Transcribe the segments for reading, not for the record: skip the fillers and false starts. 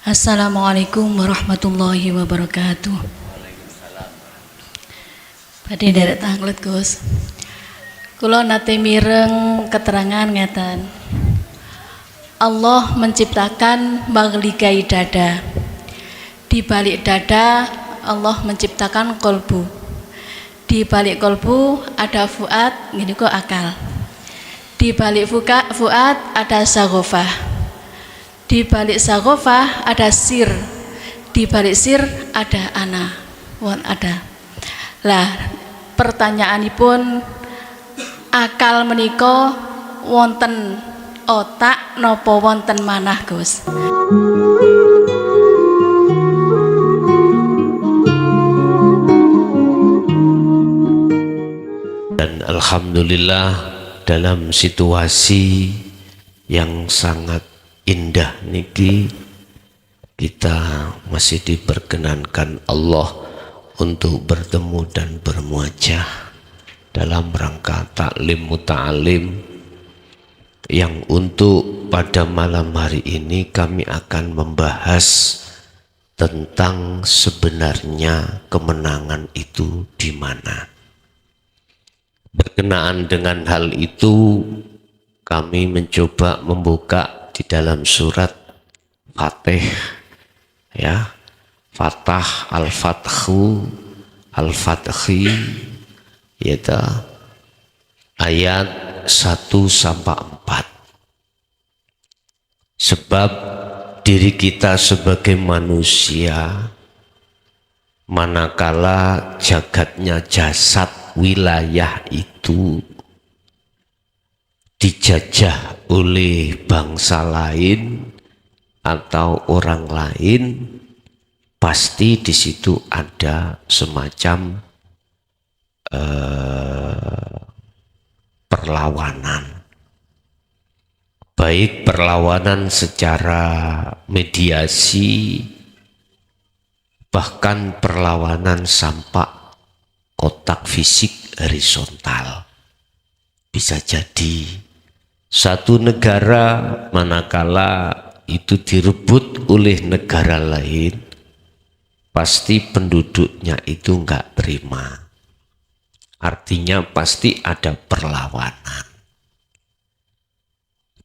Assalamualaikum warahmatullahi wabarakatuh. Badhe nderek tanglet Gus. Kula nate mireng keterangan ngeten. Allah menciptakan maghligai dada. Di balik dada Allah menciptakan kolbu. Di balik kolbu ada fuad, ngene kok akal. Di balik fuad ada saghofah. Di balik saghofah ada sir. Di balik sir ada ana. Ada. Lah, pertanyaanipun akal menika wonten otak napa wonten manah, Gus? Dan alhamdulillah dalam situasi yang sangat indah niki kita masih diperkenankan Allah untuk bertemu dan bermuajah dalam rangka taklim muta'alim yang untuk pada malam hari ini kami akan membahas tentang sebenarnya kemenangan itu di mana. Berkenaan dengan hal itu kami mencoba membuka di dalam surat Fatih, ya, Fatah, Al-Fathu, Al-Fathi, yaitu ayat 1-4. Sebab diri kita sebagai manusia, manakala jagatnya jasad wilayah itu dijajah oleh bangsa lain atau orang lain, pasti di situ ada semacam perlawanan, baik perlawanan secara mediasi, bahkan perlawanan sampai kotak fisik horizontal. Bisa jadi satu negara manakala itu direbut oleh negara lain, pasti penduduknya itu enggak terima. Artinya pasti ada perlawanan.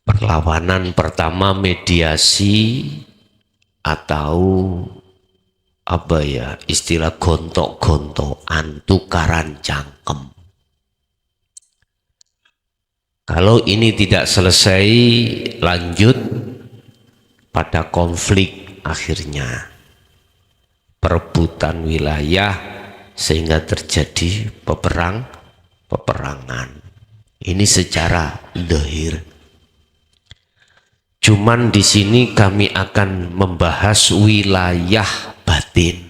Perlawanan pertama mediasi atau apa ya, istilah gontok-gontokan, tukaran cangkem. Kalau ini tidak selesai, lanjut pada konflik akhirnya. Perebutan wilayah sehingga terjadi peperangan. Ini secara zahir. Cuman di sini kami akan membahas wilayah batin.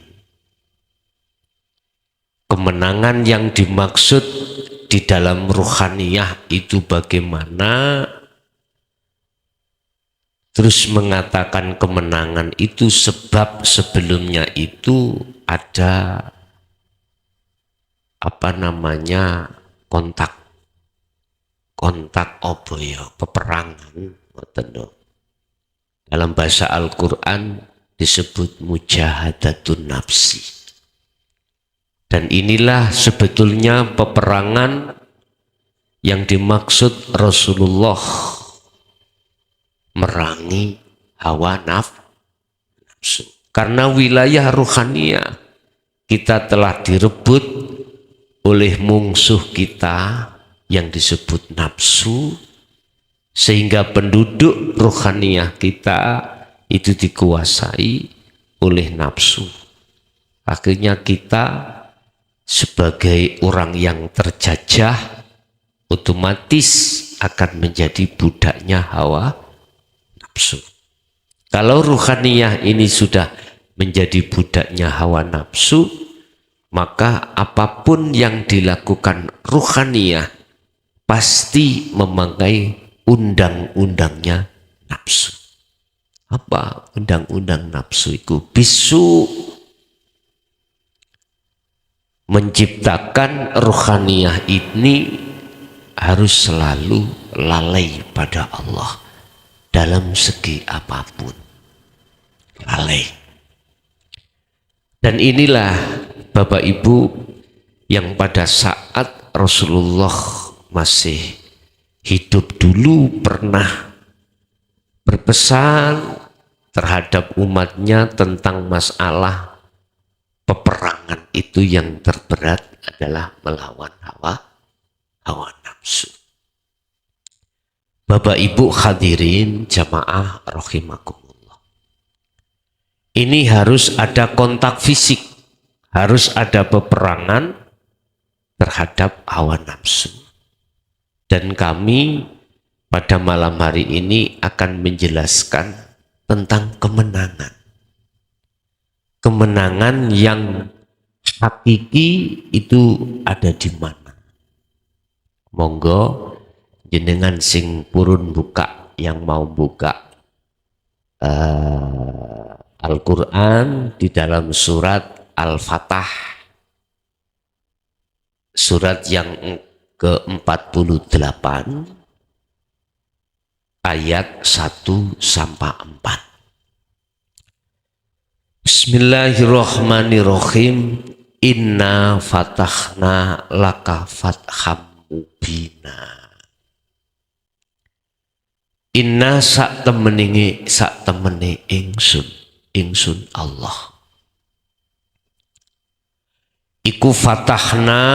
Kemenangan yang dimaksud di dalam ruhaniyah itu bagaimana? Terus mengatakan kemenangan itu sebab sebelumnya itu ada kontak peperangan. Dalam bahasa Al-Quran disebut mujahadatun nafsi. Dan inilah sebetulnya peperangan yang dimaksud Rasulullah merangi hawa nafsu. Karena wilayah ruhaniyah kita telah direbut oleh musuh kita yang disebut nafsu, sehingga penduduk ruhaniyah kita itu dikuasai oleh nafsu. Akhirnya kita sebagai orang yang terjajah otomatis akan menjadi budaknya hawa nafsu. Kalau ruhaniyah ini sudah menjadi budaknya hawa nafsu, maka apapun yang dilakukan ruhaniyah pasti memakai undang-undangnya nafsu. Apa undang-undang nafsu itu? Bisu menciptakan ruhaniyah ini harus selalu lalai pada Allah dalam segi apapun. lalai. Dan inilah Bapak Ibu yang pada saat Rasulullah masih hidup dulu pernah berpesan terhadap umatnya tentang masalah peperangan itu yang terberat adalah melawan hawa nafsu. Bapak Ibu hadirin jamaah rahimakumullah. Ini harus ada kontak fisik, harus ada peperangan terhadap hawa nafsu. Dan kami pada malam hari ini akan menjelaskan tentang kemenangan. Kemenangan yang hakiki itu ada di mana? Monggo jenengan sing purun buka, yang mau buka Al-Quran di dalam surat Al-Fatah, surat yang ke-48 ayat 1 sampai 4. Bismillahirrahmanirrahim. Inna fatahna laka fatham mubina. Inna sak temene ingsun Allah. Iku fatahna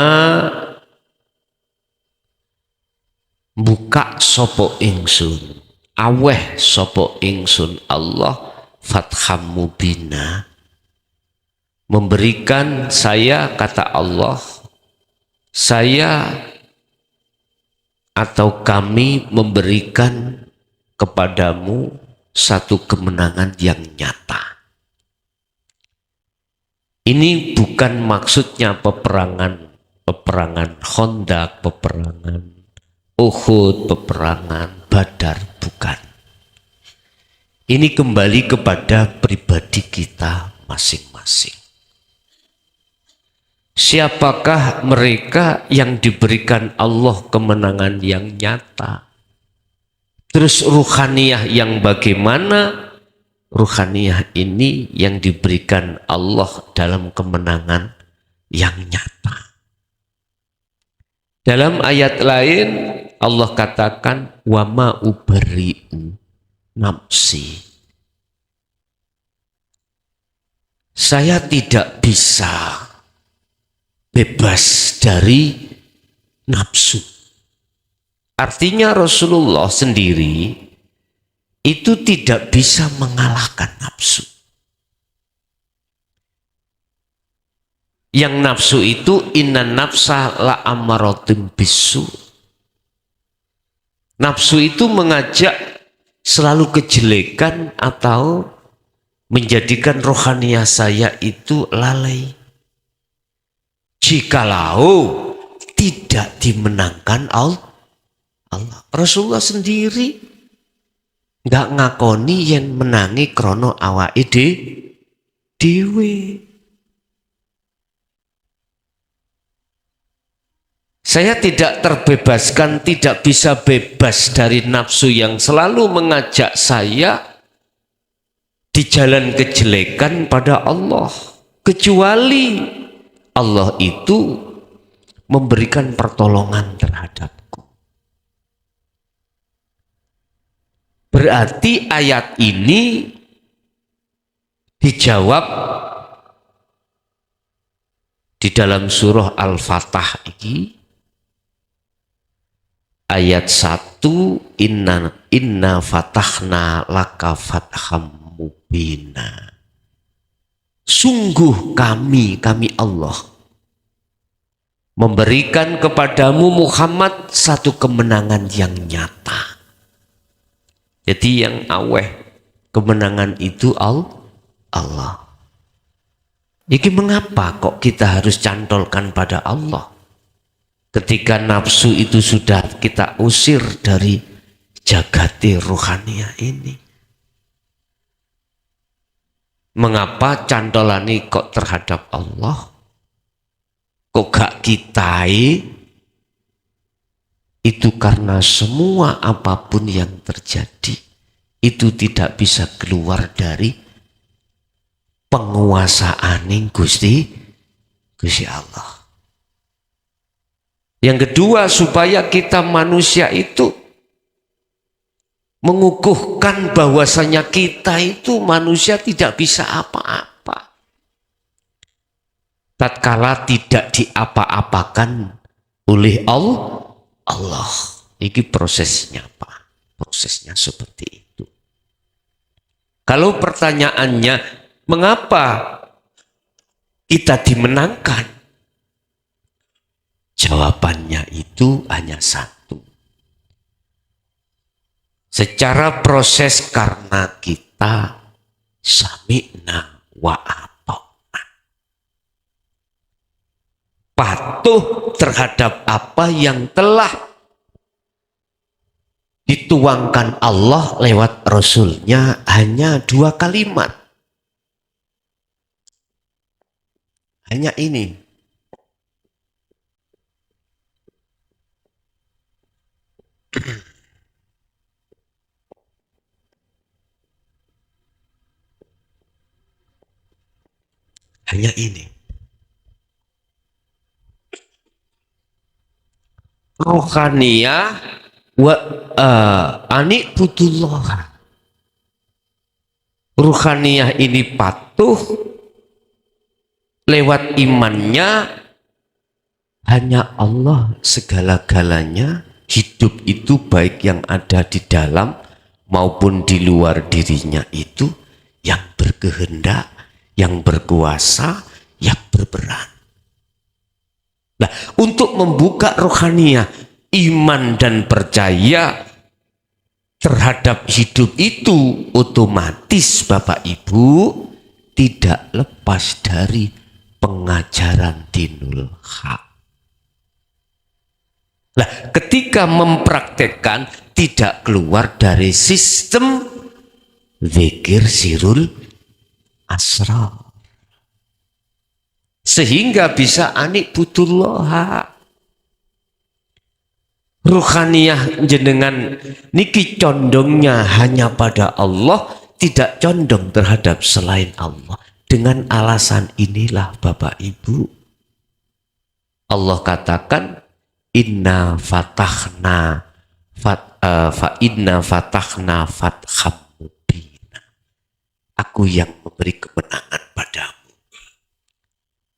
buka sopo ingsun, aweh sopo ingsun Allah fatham mubina, memberikan saya, kata Allah, saya atau kami memberikan kepadamu satu kemenangan yang nyata. Ini bukan maksudnya peperangan Khandaq, peperangan Uhud, peperangan Badar, bukan. Ini kembali kepada pribadi kita masing-masing. Siapakah mereka yang diberikan Allah kemenangan yang nyata? Terus ruhaniyah yang bagaimana? Ruhaniyah ini yang diberikan Allah dalam kemenangan yang nyata. Dalam ayat lain Allah katakan wa ma ubarri'u nafsi. Saya tidak bisa bebas dari nafsu. Artinya Rasulullah sendiri itu tidak bisa mengalahkan nafsu. Yang nafsu itu inna nafsa la amaratim bisu. Nafsu itu mengajak selalu kejelekan atau menjadikan rohaniah saya itu lalai. Jikalau tidak dimenangkan Allah. Rasulullah sendiri nggak ngakoni yang menangi krono awake dhewe. Saya tidak terbebaskan, tidak bisa bebas dari nafsu yang selalu mengajak saya di jalan kejelekan pada Allah, kecuali Allah itu memberikan pertolongan terhadapku. Berarti ayat ini dijawab di dalam surah Al-Fatah ini ayat 1, inna fatahna laka fatham mubina. Sungguh kami Allah memberikan kepadamu Muhammad satu kemenangan yang nyata. Jadi yang aweh kemenangan itu Allah. Jadi mengapa kok kita harus cantolkan pada Allah? Ketika nafsu itu sudah kita usir dari jagati rohania ini. Mengapa cantolani kok terhadap Allah? Kok gak kitai? Itu karena semua apapun yang terjadi itu tidak bisa keluar dari penguasaaning Gusti Allah. Yang kedua, supaya kita manusia itu mengukuhkan bahwasanya kita itu manusia tidak bisa apa-apa. Tatkala tidak diapa-apakan oleh Allah. Ini prosesnya Pak. Prosesnya seperti itu. Kalau pertanyaannya, mengapa kita dimenangkan? Jawabannya itu hanya satu. Secara proses karena kita sami'na wa ata'na. Patuh terhadap apa yang telah dituangkan Allah lewat Rasulnya hanya 2 kalimat. Hanya ini. Hanya ini. Rohaniyah wa anikbudullah. Ruhaniyah ini patuh lewat imannya hanya Allah segala-galanya. Hidup itu baik yang ada di dalam maupun di luar dirinya itu yang berkehendak, yang berkuasa, yang berperan. Nah, untuk membuka rohaniyah, iman dan percaya terhadap hidup itu otomatis Bapak Ibu tidak lepas dari pengajaran dinul haq. Nah, ketika mempraktekkan tidak keluar dari sistem zikir sirul asrar. Sehingga bisa anikbudullah. Ruhaniyah jenengan niki condongnya hanya pada Allah, tidak condong terhadap selain Allah. Dengan alasan inilah Bapak Ibu, Allah katakan inna fatahna fatham mubina. Aku yang memberi kemenangan padamu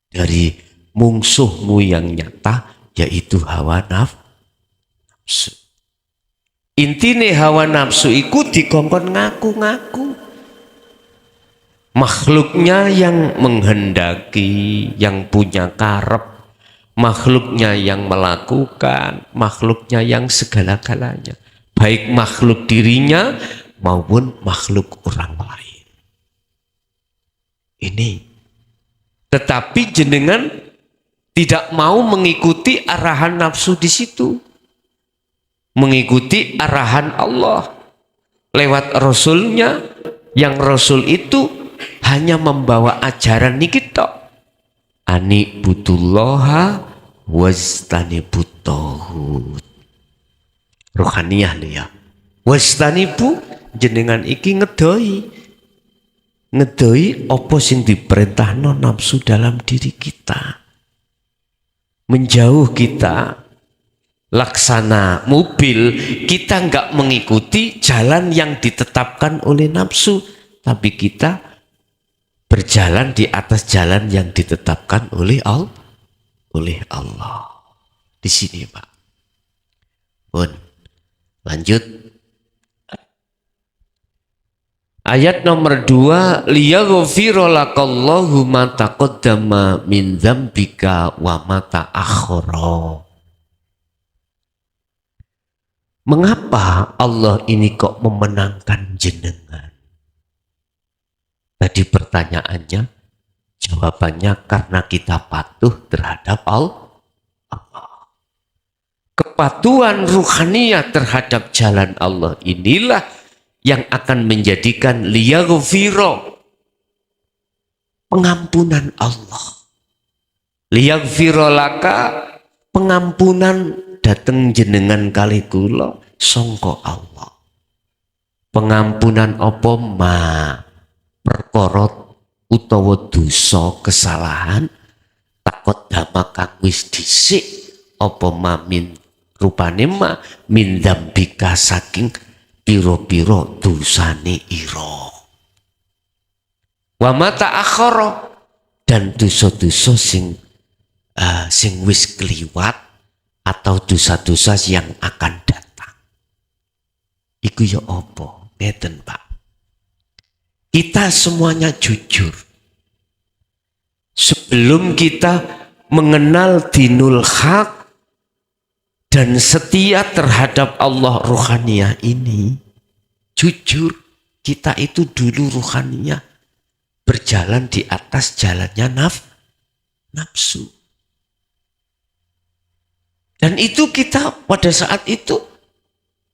dari mungsuhmu yang nyata, yaitu hawa nafsu. Intine hawa nafsu iku dikongkon ngaku-ngaku. Makhluknya yang menghendaki, yang punya karep, makhluknya yang melakukan, makhluknya yang segala-galanya, baik makhluk dirinya maupun makhluk orang lain. Ini, tetapi jenengan tidak mau mengikuti arahan nafsu di situ, mengikuti arahan Allah lewat Rasulnya, yang Rasul itu hanya membawa ajaran niki tok. Anikbudullaha wastanibu tauhid. Rohaniyah ya. Wastanibu jenengan iki ngedoi apa sing diperintahno nafsu dalam diri kita. Menjauh kita laksana mobil, kita enggak mengikuti jalan yang ditetapkan oleh nafsu, tapi kita berjalan di atas jalan yang ditetapkan oleh Allah. Di sini Pak. Pun lanjut. Ayat nomor 2, liyaghfira lakallahu ma taqaddama min dzambika wa ma ta'akhkhara. Mengapa Allah ini kok memenangkan jenengan? Tadi pertanyaannya, jawabannya karena kita patuh terhadap Allah. Kepatuhan ruhaniyah terhadap jalan Allah inilah yang akan menjadikan liyaghfira, pengampunan Allah. Liyaghfira laka, pengampunan dateng jenengan kali kula sangka Allah. Pengampunan apa ma perkara utawa dosa kesalahan takot dama kang wis dhisik apa mamin rupane ma min dzambika saking pira-pira dosane ira wa mata akhara dan dosa-dosa sing wis kliwat atau dosa-dosa yang akan datang iku ya apa ngeten Pak. Kita semuanya jujur. Sebelum kita mengenal dinul haq dan setia terhadap Allah ruhaniyah ini, jujur kita itu dulu ruhaniyah berjalan di atas jalannya nafsu. Dan itu kita pada saat itu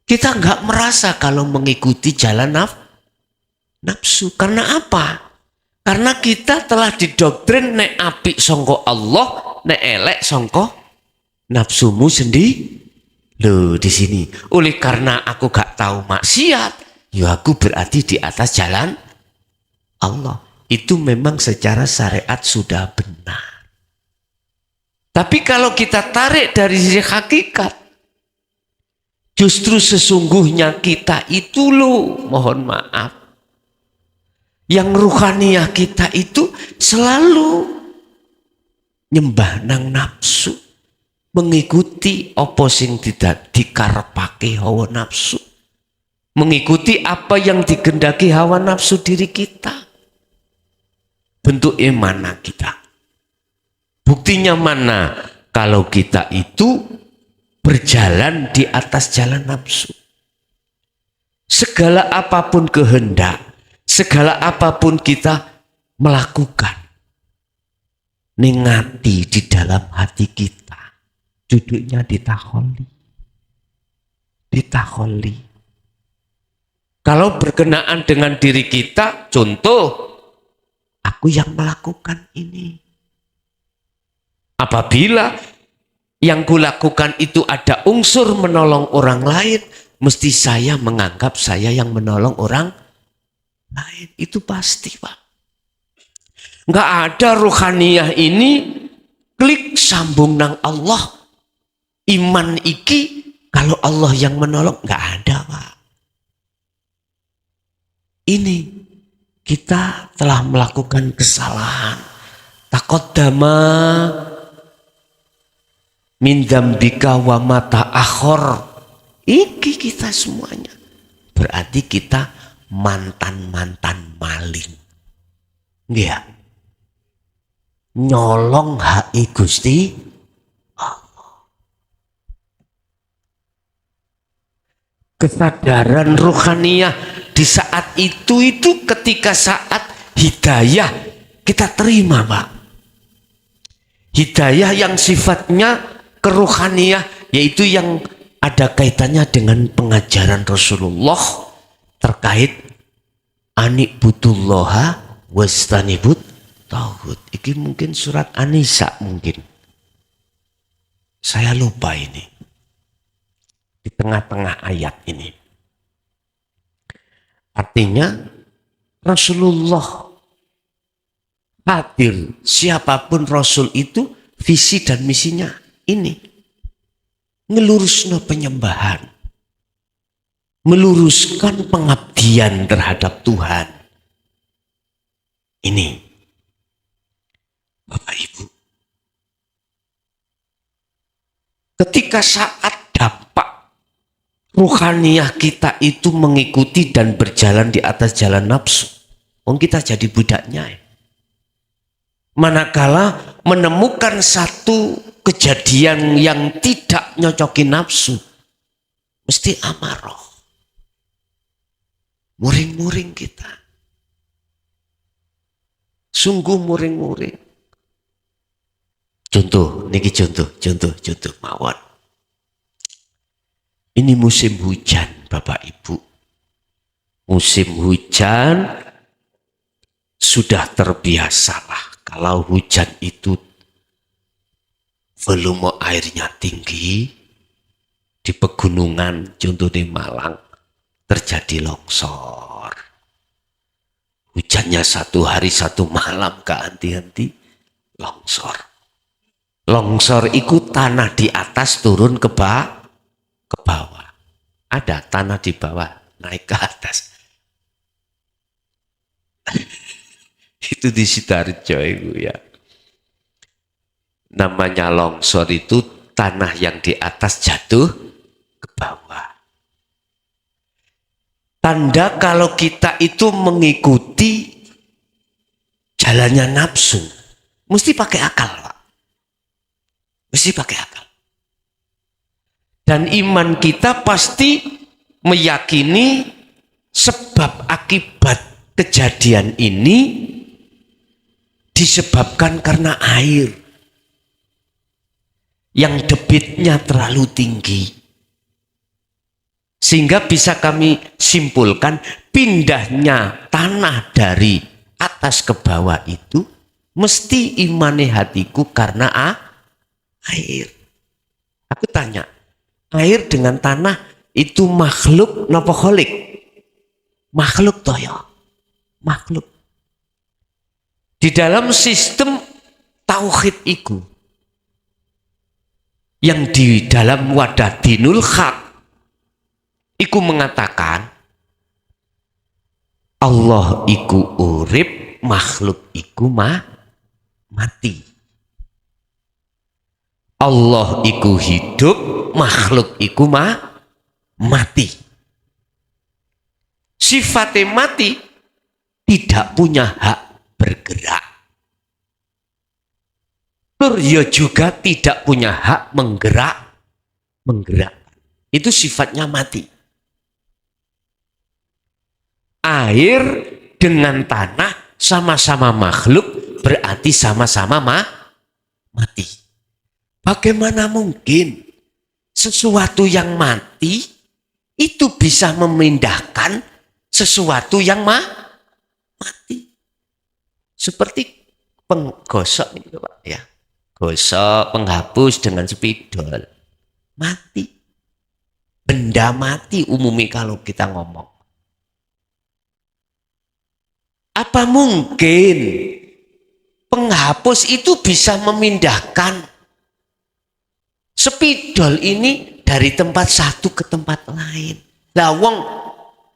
kita nggak merasa kalau mengikuti jalan nafsu. Karena apa? Karena kita telah didoktrin nek apik sangka Allah, nek elek sangka nafsumu sendiri. Loh di sini. Oleh karena aku gak tahu maksiat, ya aku berarti di atas jalan Allah. Itu memang secara syariat sudah benar. Tapi kalau kita tarik dari sisi hakikat, justru sesungguhnya kita itu loh, mohon maaf, yang ruhaniyah kita itu selalu nyembah nang nafsu, mengikuti apa sing tidak dikarepake hawa nafsu, mengikuti apa yang digendaki hawa nafsu diri kita. Bentuk mana kita? Buktinya mana? Kalau kita itu berjalan di atas jalan nafsu. Segala apapun kehendak, segala apapun kita melakukan, ningati di dalam hati kita, duduknya ditakholi. Kalau berkenaan dengan diri kita, contoh, aku yang melakukan ini. Apabila yang kulakukan itu ada unsur menolong orang lain, mesti saya menganggap saya yang menolong orang lain. Itu pasti Pak. Nggak ada ruhaniyah ini klik sambung nang Allah. Iman iki kalau Allah yang menolong nggak ada Pak. Ini kita telah melakukan kesalahan. Taqaddama min dzambika wa mata akhor. Iki kita semuanya. Berarti kita mantan-mantan maling. Nggih. Nyolong hak Gusti Allah. Kesadaran ruhaniyah di saat itu ketika saat hidayah kita terima Pak. Hidayah yang sifatnya keruhaniyah, yaitu yang ada kaitannya dengan pengajaran Rasulullah terkait anibudullaha wastanibut tauhid. Ini mungkin surat An-Nisa mungkin. Saya lupa ini. Di tengah-tengah ayat ini. Artinya Rasulullah hadir, siapapun Rasul itu visi dan misinya ini. Ngelurusno penyembahan. Meluruskan pengabdian terhadap Tuhan. Ini. Bapak Ibu. Ketika saat dampak ruhaniyah kita itu mengikuti dan berjalan di atas jalan nafsu. Kita jadi budaknya. Manakala menemukan satu kejadian yang tidak nyocokin nafsu, mesti amarah. Muring-muring kita. Sungguh muring-muring. Contoh, niki contoh mawon. Ini musim hujan, Bapak Ibu. Musim hujan sudah terbiasalah kalau hujan itu volume airnya tinggi di pegunungan, contoh di Malang terjadi longsor. Hujannya 1 hari 1 malam gak henti-henti, longsor. Longsor itu tanah di atas turun ke bawah. Ada tanah di bawah naik ke atas. Itu di Sidoarjo itu ya. Namanya longsor itu tanah yang di atas jatuh ke bawah. Tanda kalau kita itu mengikuti jalannya nafsu, mesti pakai akal, Pak. Mesti pakai akal. Dan iman kita pasti meyakini sebab akibat kejadian ini disebabkan karena air yang debitnya terlalu tinggi. Sehingga bisa kami simpulkan pindahnya tanah dari atas ke bawah itu mesti imane hatiku karena air. Aku tanya, air dengan tanah itu makhluk napa kholik? Makhluk toh ya. Makhluk. Di dalam sistem tauhid itu yang di dalam wadah dinul haq iku mengatakan Allah iku urip, makhluk iku mati. Allah iku hidup, makhluk iku mati. Sifatnya mati, tidak punya hak bergerak. Ya juga tidak punya hak menggerak. Itu sifatnya mati. Air dengan tanah sama-sama makhluk, berarti sama-sama mati. Bagaimana mungkin sesuatu yang mati itu bisa memindahkan sesuatu yang mati? Seperti penggosok itu Pak ya. Gosok, penghapus dengan spidol. Mati. Benda mati umumnya kalau kita ngomong. Apa mungkin penghapus itu bisa memindahkan spidol ini dari tempat satu ke tempat lain? Lawang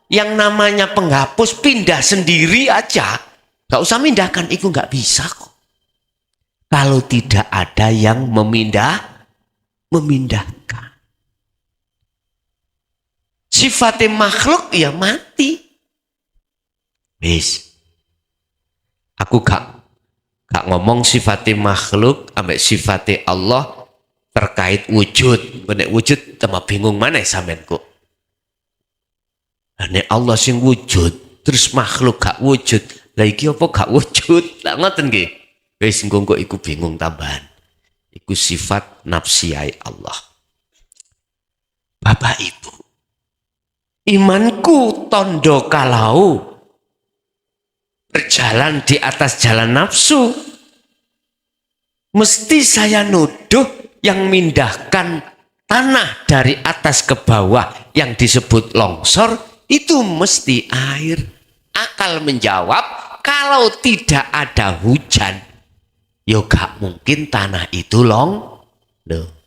yang namanya penghapus pindah sendiri aja. Gak usah mindahkan, itu gak bisa kok. Kalau tidak ada yang memindahkan. Sifatnya makhluk ya mati. Wis. Aku gak ngomong sifatnya makhluk ambek sifatnya Allah terkait wujud. Benek wujud tambah bingung mana sampean kok. Nek Allah sing wujud, terus makhluk gak wujud. Lah iki apa gak wujud? Lah ngoten nggih. Wis engko iku bingung tambahan. Iku sifat nafsiyai Allah. Bapak Ibu, imanku tondo kalau berjalan di atas jalan nafsu, mesti saya nuduh yang mindahkan tanah dari atas ke bawah yang disebut longsor itu mesti air. Akal menjawab, kalau tidak ada hujan, yo gak mungkin tanah itu loh.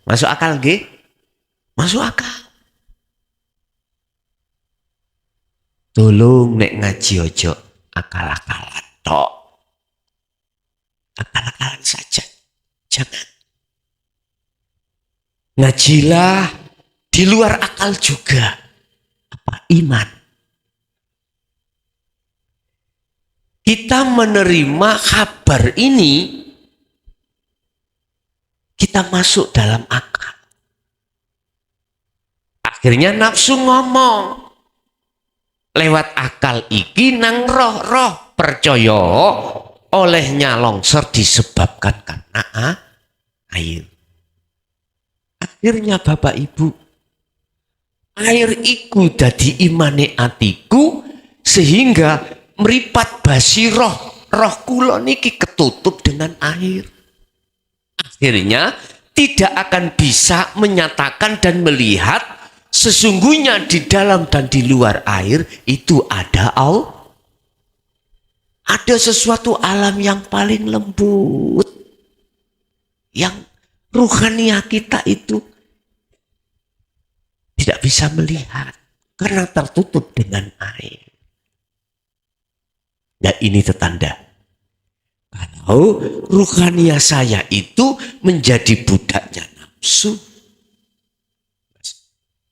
Masuk akal nggih? Masuk akal. Tolong nek ngaji ojo akal-akalan tok. Akal-akalan saja. Jangan. Ngajilah di luar akal juga. Apa iman? Kita menerima kabar ini, kita masuk dalam akal. Akhirnya nafsu ngomong. Lewat akal iki nang roh percaya olehnya longsor disebabkan karena air. Akhirnya Bapak Ibu, air iku dadi imane atiku sehingga meripat basiroh roh kula niki ketutup dengan air. Akhirnya tidak akan bisa menyatakan dan melihat sesungguhnya di dalam dan di luar air itu ada Allah. ada sesuatu alam yang paling lembut, yang ruhaniah kita itu tidak bisa melihat karena tertutup dengan air. Nah, ini tetanda kalau ruhaniah saya itu menjadi budaknya nafsu.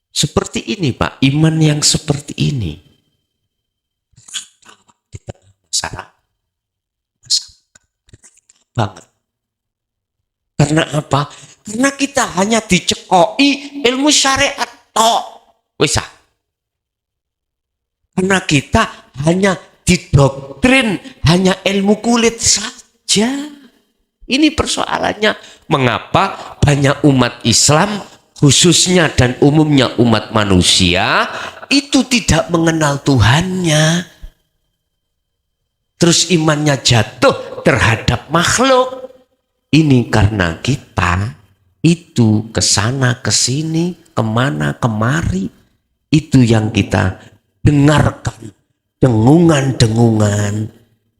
Seperti ini Pak, iman yang seperti ini di tengah masyarakat banget. Karena apa? Karena kita hanya dicekoi ilmu syariat tok. Wisa. Karena kita hanya didoktrin hanya ilmu kulit saja. Ini persoalannya. Mengapa banyak umat Islam khususnya dan umumnya umat manusia itu tidak mengenal Tuhannya. Terus imannya jatuh terhadap makhluk. Ini karena kita itu kesana kesini, kemana kemari, itu yang kita dengarkan dengungan-dengungan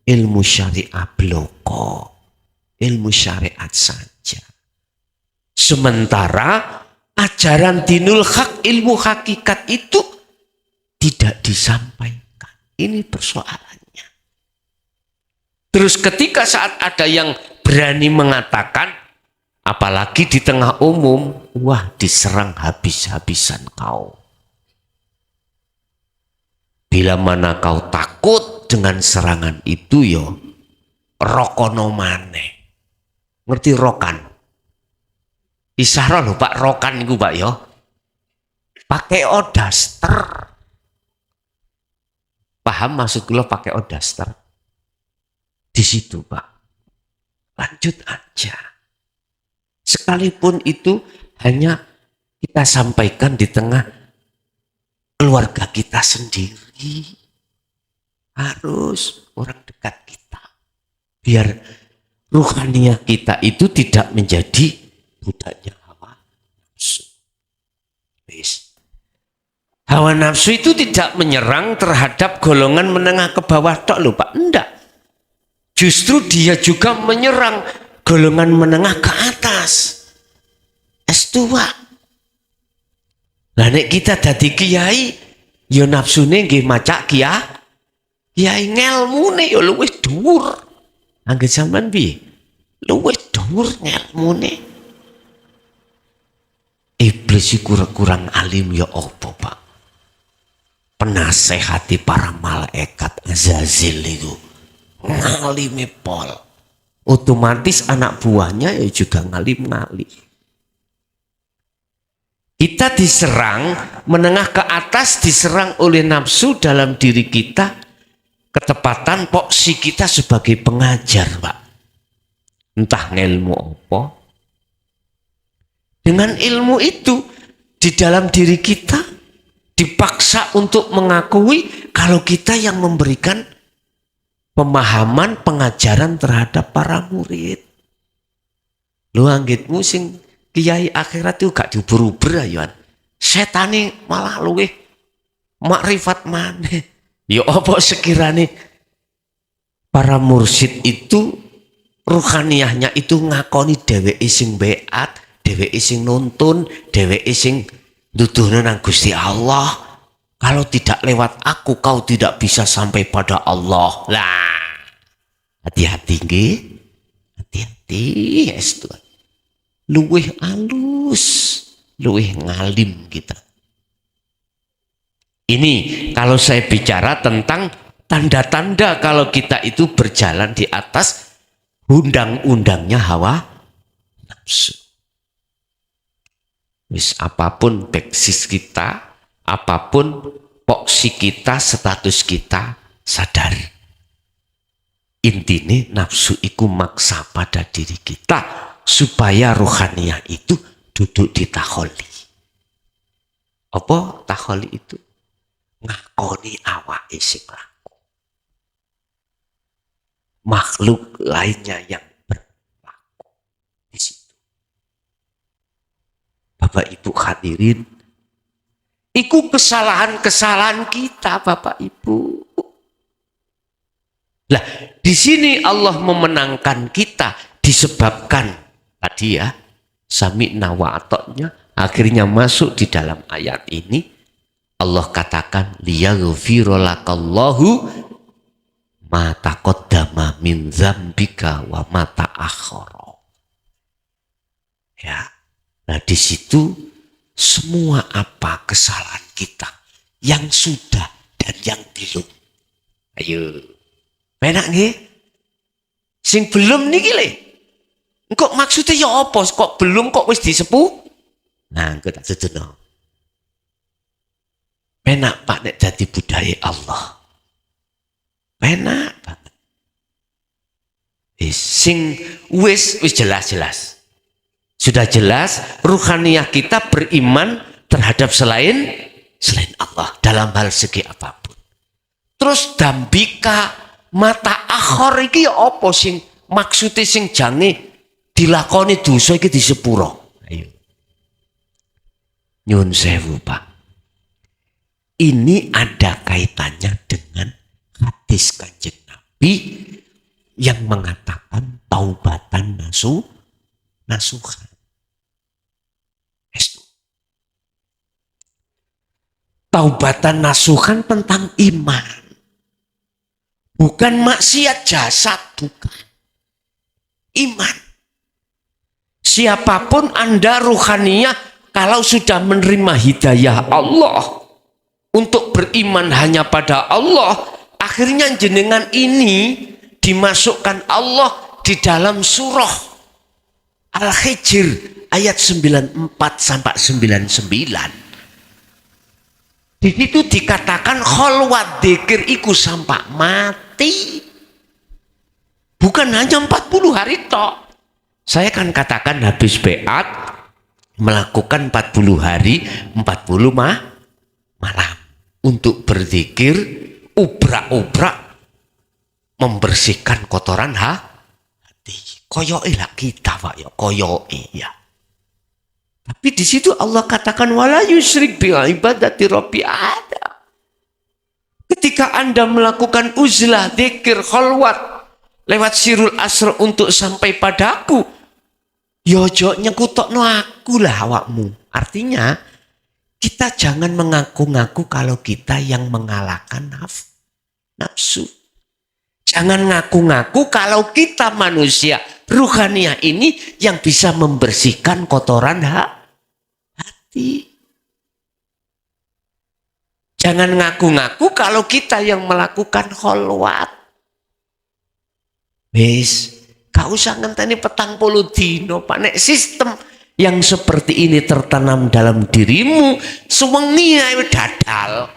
ilmu syariat bloko, ilmu syariat saja. Sementara ajaran dinul hak, ilmu hakikat itu tidak disampaikan. Ini persoalannya. Terus ketika saat ada yang berani mengatakan, apalagi di tengah umum, wah diserang habis-habisan kau. Bila mana kau takut dengan serangan itu yo, rokono maneh. Ngerti rokan? Isyarat lho Pak, rokan itu Pak yo. Pakai odaster. Paham maksud kula pakai odaster? Di situ Pak. Lanjut aja. Sekalipun itu hanya kita sampaikan di tengah keluarga kita sendiri. Harus orang dekat kita. Biar ruhaniah kita itu tidak menjadi budaknya hawa nafsu. Hawa nafsu itu tidak menyerang terhadap golongan menengah ke bawah tok lho Pak. Enggak. Justru dia juga menyerang golongan menengah ke atas. S2. Lah nek kita dadi kiai, ya nafsune nggih macak kiai ngelmune ya luwih dhuwur. Angger sampean piye? Luwih dhuwur ngelmune. Iblis iku kurang alim ya apa, Pak? Penasehati para malaikat Azazil itu ngalime pol. Otomatis anak buahnya ya juga ngalim-ngalim. Kita diserang, menengah ke atas diserang oleh nafsu dalam diri kita. Ketepatan poksi kita sebagai pengajar, Pak. Entah ilmu apa. Dengan ilmu itu, di dalam diri kita dipaksa untuk mengakui kalau kita yang memberikan pemahaman pengajaran terhadap para murid. Lu anggitmu sing kiai akhirat itu gak diuber-uber ayuan. Setane malah luwih makrifat maneh. Ya apa sekirane para mursyid itu ruhaniahnya itu ngakoni dheweke sing beat, dheweke sing nuntun, dheweke sing nuduhna nang Gusti Allah. Kalau tidak lewat aku kau tidak bisa sampai pada Allah. Lah, hati-hati nggih. Hati-hati es Tuhan. Luwih alus, luwih ngalim kita. Ini kalau saya bicara tentang tanda-tanda kalau kita itu berjalan di atas undang-undangnya hawa nafsu. Wis apapun basis kita, apapun poksi kita, status kita, sadar. Intine nafsu iku maksa pada diri kita supaya rohaniah itu duduk di taholi. Apa taholi itu? Ngakoni awake sing laku. Makhluk lainnya yang berlaku di situ. Bapak Ibu hadirin, iku kesalahan-kesalahan kita Bapak Ibu. Lah, di sini Allah memenangkan kita disebabkan tadi ya, sami'na wa ata'na, akhirnya masuk di dalam ayat ini. Allah katakan liyaghfira lakallahu ma taqaddama min dzambika wa ma ta'akhkhara. Ya. Nah, di situ semua apa kesalahan kita yang sudah dan yang belum. Ayo. Penak nggih? Sing belum niki le. Engko maksudnya ya apa? Kok belum kok wis disepuh? Nah, engko tak sedono. Penak Pak nek dadi budaya Allah. Penak banget. Sing wis jelas-jelas. Sudah jelas ruhaniyah kita beriman terhadap selain Allah dalam hal segi apapun. Terus dambika mata akhor iki ya apa sing maksudnya sing jange dilakoni dosa iki disepuro. Ayo. Nyun sewu Pak. Ini ada kaitannya dengan hadis Kanjeng Nabi yang mengatakan taubatan nasuhan. Taubatan nasuhan tentang iman. Bukan maksiat jasad, bukan. Iman. Siapapun Anda ruhaniyah, kalau sudah menerima hidayah Allah untuk beriman hanya pada Allah, akhirnya jenengan ini dimasukkan Allah di dalam surah Al-Hijr ayat 94 sampai 99. Di situ dikatakan kholwat dzikir iku sampai mati. Bukan hanya 40 hari tok. Saya kan katakan habis beat melakukan 40 hari 40 malam untuk berzikir, ubrak-ubrak membersihkan kotoran hati. Koyoke lah kita Pak ya, koyoke ya. Tapi di situ Allah katakan wala yusyrik bi ibadati rabbi ada. Ketika Anda melakukan uzlah, dzikir, khalwat lewat sirul asr untuk sampai padaku, yo ojo nyekutokno aku lah awakmu. Artinya kita jangan mengaku-ngaku kalau kita yang mengalahkan nafsu. Jangan ngaku-ngaku kalau kita manusia ruhaniyah ini yang bisa membersihkan kotoran hati. Jangan ngaku-ngaku kalau kita yang melakukan kholwat. Wis, gak usah ngenteni 40 dino Pak. Nek sistem yang seperti ini tertanam dalam dirimu, sewengi ae dadal.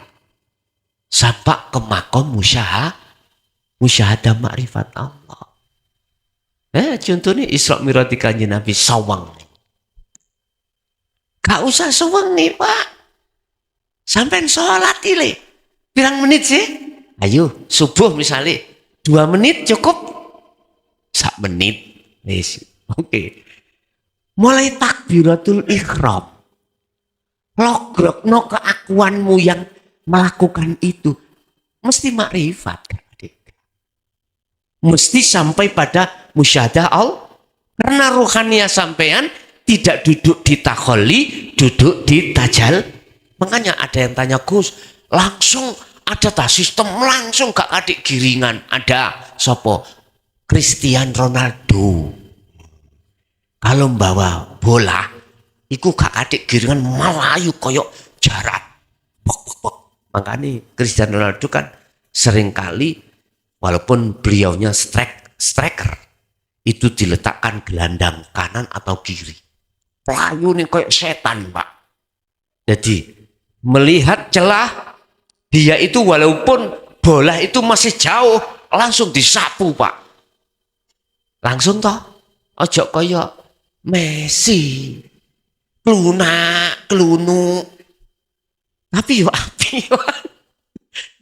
Sampai ke makom musyahadah makrifat Allah. Contohnya Isra Mi'raj Kanjeng Nabi sawang. Gak usah sewengi Pak. Sampai sholat ile. Pirang menit sih? Ayo, subuh misalnya 2 menit cukup? 1 menit. Oke. Mulai takbiratul ihram. Logrokno keakuanmu yang melakukan itu. Mesti makrifat. Mesti sampai pada musyahadah Allah. Karena ruhaniyah sampean tidak duduk di takholi, duduk di tajal. Makanya ada yang tanya, Gus, langsung ada tak sistem langsung gak adik giringan? Ada. Sopo? Cristiano Ronaldo. Kalau membawa bola, iku gak adik giringan malayu koyok jarak. Makanya Cristiano Ronaldo kan seringkali walaupun beliaunya striker itu diletakkan gelandang kanan atau kiri. Pelayu nih kayak setan Pak. Jadi melihat celah dia itu walaupun bola itu masih jauh langsung disapu Pak. Langsung toh. Ojo kayak Messi. Klunak, klunu. Tapi yo api.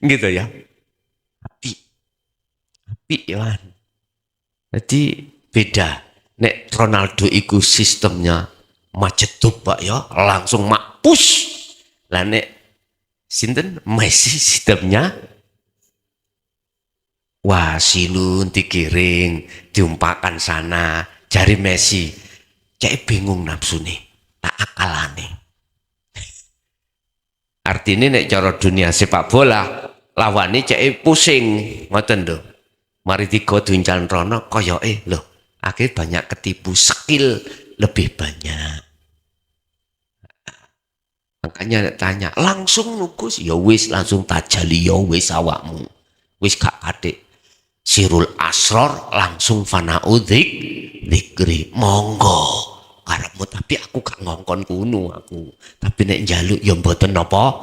Gitu ya. Api ya. Jadi beda. Nek Ronaldo iku sistemnya macet tuh Pak ya, langsung push. Lah nek sinten Messi sistemnya Wasilun digiring, diumpakan sana, jari Messi. Cek bingung nafsu nih, tak akalane. Artinya nek cara dunia sepak bola, lawannya cek pusing, ngoten lho. Mari tiga duncal rono koyoke lho, akhirnya banyak ketipu, skill lebih banyak. Makanya tanya langsung nukus ya wis langsung tajali ya wis awakmu. Wis gak katik. Sirul asror langsung fanaudik dikri monggo karepmu tapi aku gak ngongkon kuno aku. Tapi nek njaluk ya mboten napa.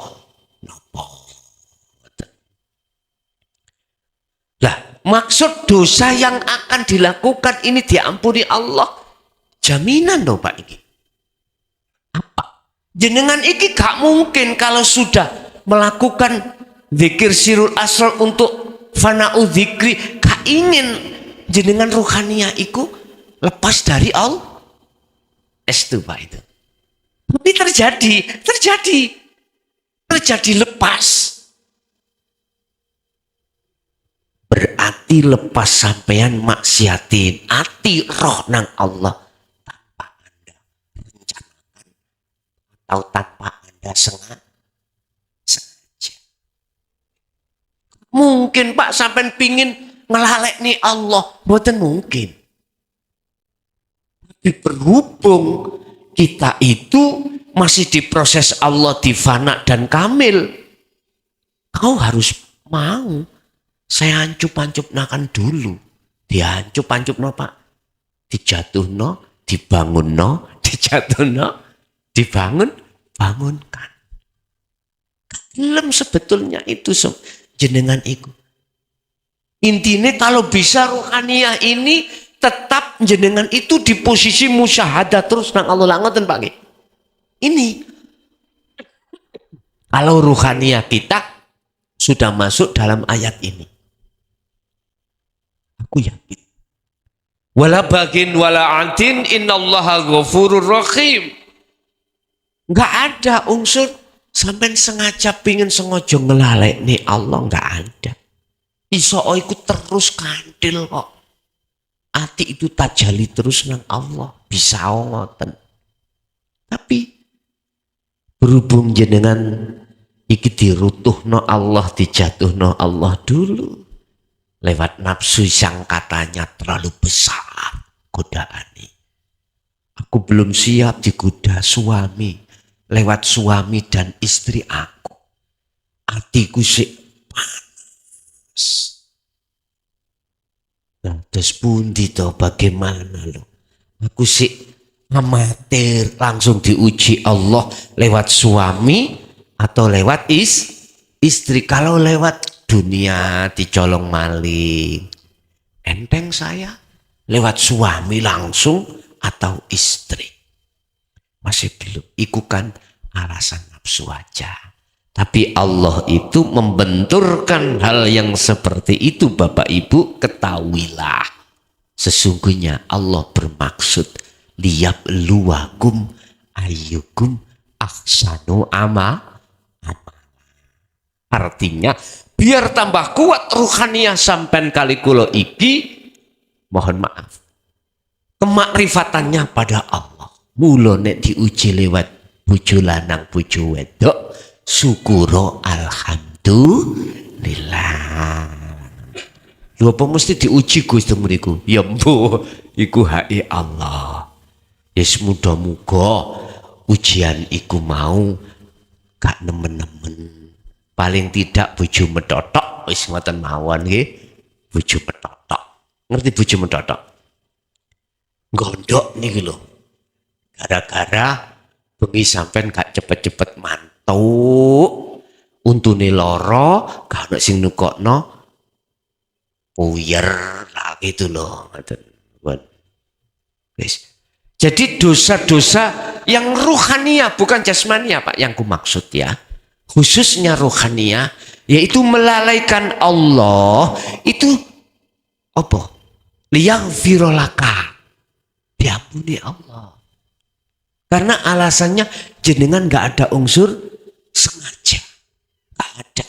Lah, maksud dosa yang akan dilakukan ini diampuni Allah. Jaminan dong Pak ini. Apa? Jenengan iki gak mungkin kalau sudah melakukan zikir sirul asrar untuk fana'u zikri, gak ingin jenengan ruhania iku lepas dari Allah. Estu Pak itu. Tapi terjadi lepas. Berarti lepas sampean maksiatin ati roh nang Allah tanpa Anda rencanakan atau tanpa Anda sengaja. Mungkin Pak sampean pingin ngelalek nih Allah, mboten mungkin. Tapi berhubung kita itu masih diproses Allah di fana dan kamil, kau harus mau. Saya ancup-ancup nakan dulu. Diancup-ancup no Pak. Dijatuh no, dibangun no, dijatuh no, dibangun, bangunkan. Belum sebetulnya itu jenengan itu. Intinya kalau bisa ruhaniyah ini tetap jenengan itu di posisi musyahadah terus nang Allah ngoten Pak. Ini. Kalau ruhaniyah kita sudah masuk dalam ayat ini. Aku yakin. Wala bagin wala antin innallaha ghafurur rahim. Enggak ada unsur sampai sengaja pingin sengaja ngelalek nih Allah, enggak ada. Iso iku terus kantil kok. Ati itu tajali terus nang Allah, bisa ngoten. Tapi berhubung jenengan iki dirutuhno Allah, dijatuhno Allah dulu. Lewat nafsu yang katanya terlalu besar godaan ini. Aku belum siap digoda suami. Lewat suami dan istri aku. Hatiku sih panas. Nah, terus pundi toh bagaimana loh. Aku sih amatir langsung diuji Allah lewat suami atau lewat istri. Kalau lewat dunia dicolong maling, enteng saya. Lewat suami langsung atau istri, masih belum. Iku kan alasan nafsu aja. Tapi Allah itu membenturkan hal yang seperti itu. Bapak Ibu ketahuilah, sesungguhnya Allah bermaksud liyab luwakum ayyukum ahsanu ama. Artinya biar tambah kuat ruhaniyah sampai kali kulo iki, mohon maaf, kemakrifatannya pada Allah. Mula nek diuji lewat bojo lanang bojo wedok, syukuro alhamdulillah. Lho apa mesti diuji Gusti mriku? Ya mbuh, iku hake Allah. Yes muga-muga ujian iku mau gak nemen-nemen. Paling tidak bojo metotok wis ngoten mawon nggih. Bojo metotok. Ngerti bojo metotok? Gondok niki lho. Gara-gara bengi sampean gak cepet-cepet mantuk. Untune lara, gak ono sing nukokno. Puyer lah gitu loh. Wis. Jadi dosa-dosa yang ruhaniyah bukan jasmania Pak yang ku maksud ya. Khususnya ruhaniyah, yaitu melalaikan Allah, itu apa? Liyaghfira laka, diampuni Allah. Karena alasannya jenengan gak ada unsur sengaja, gak ada.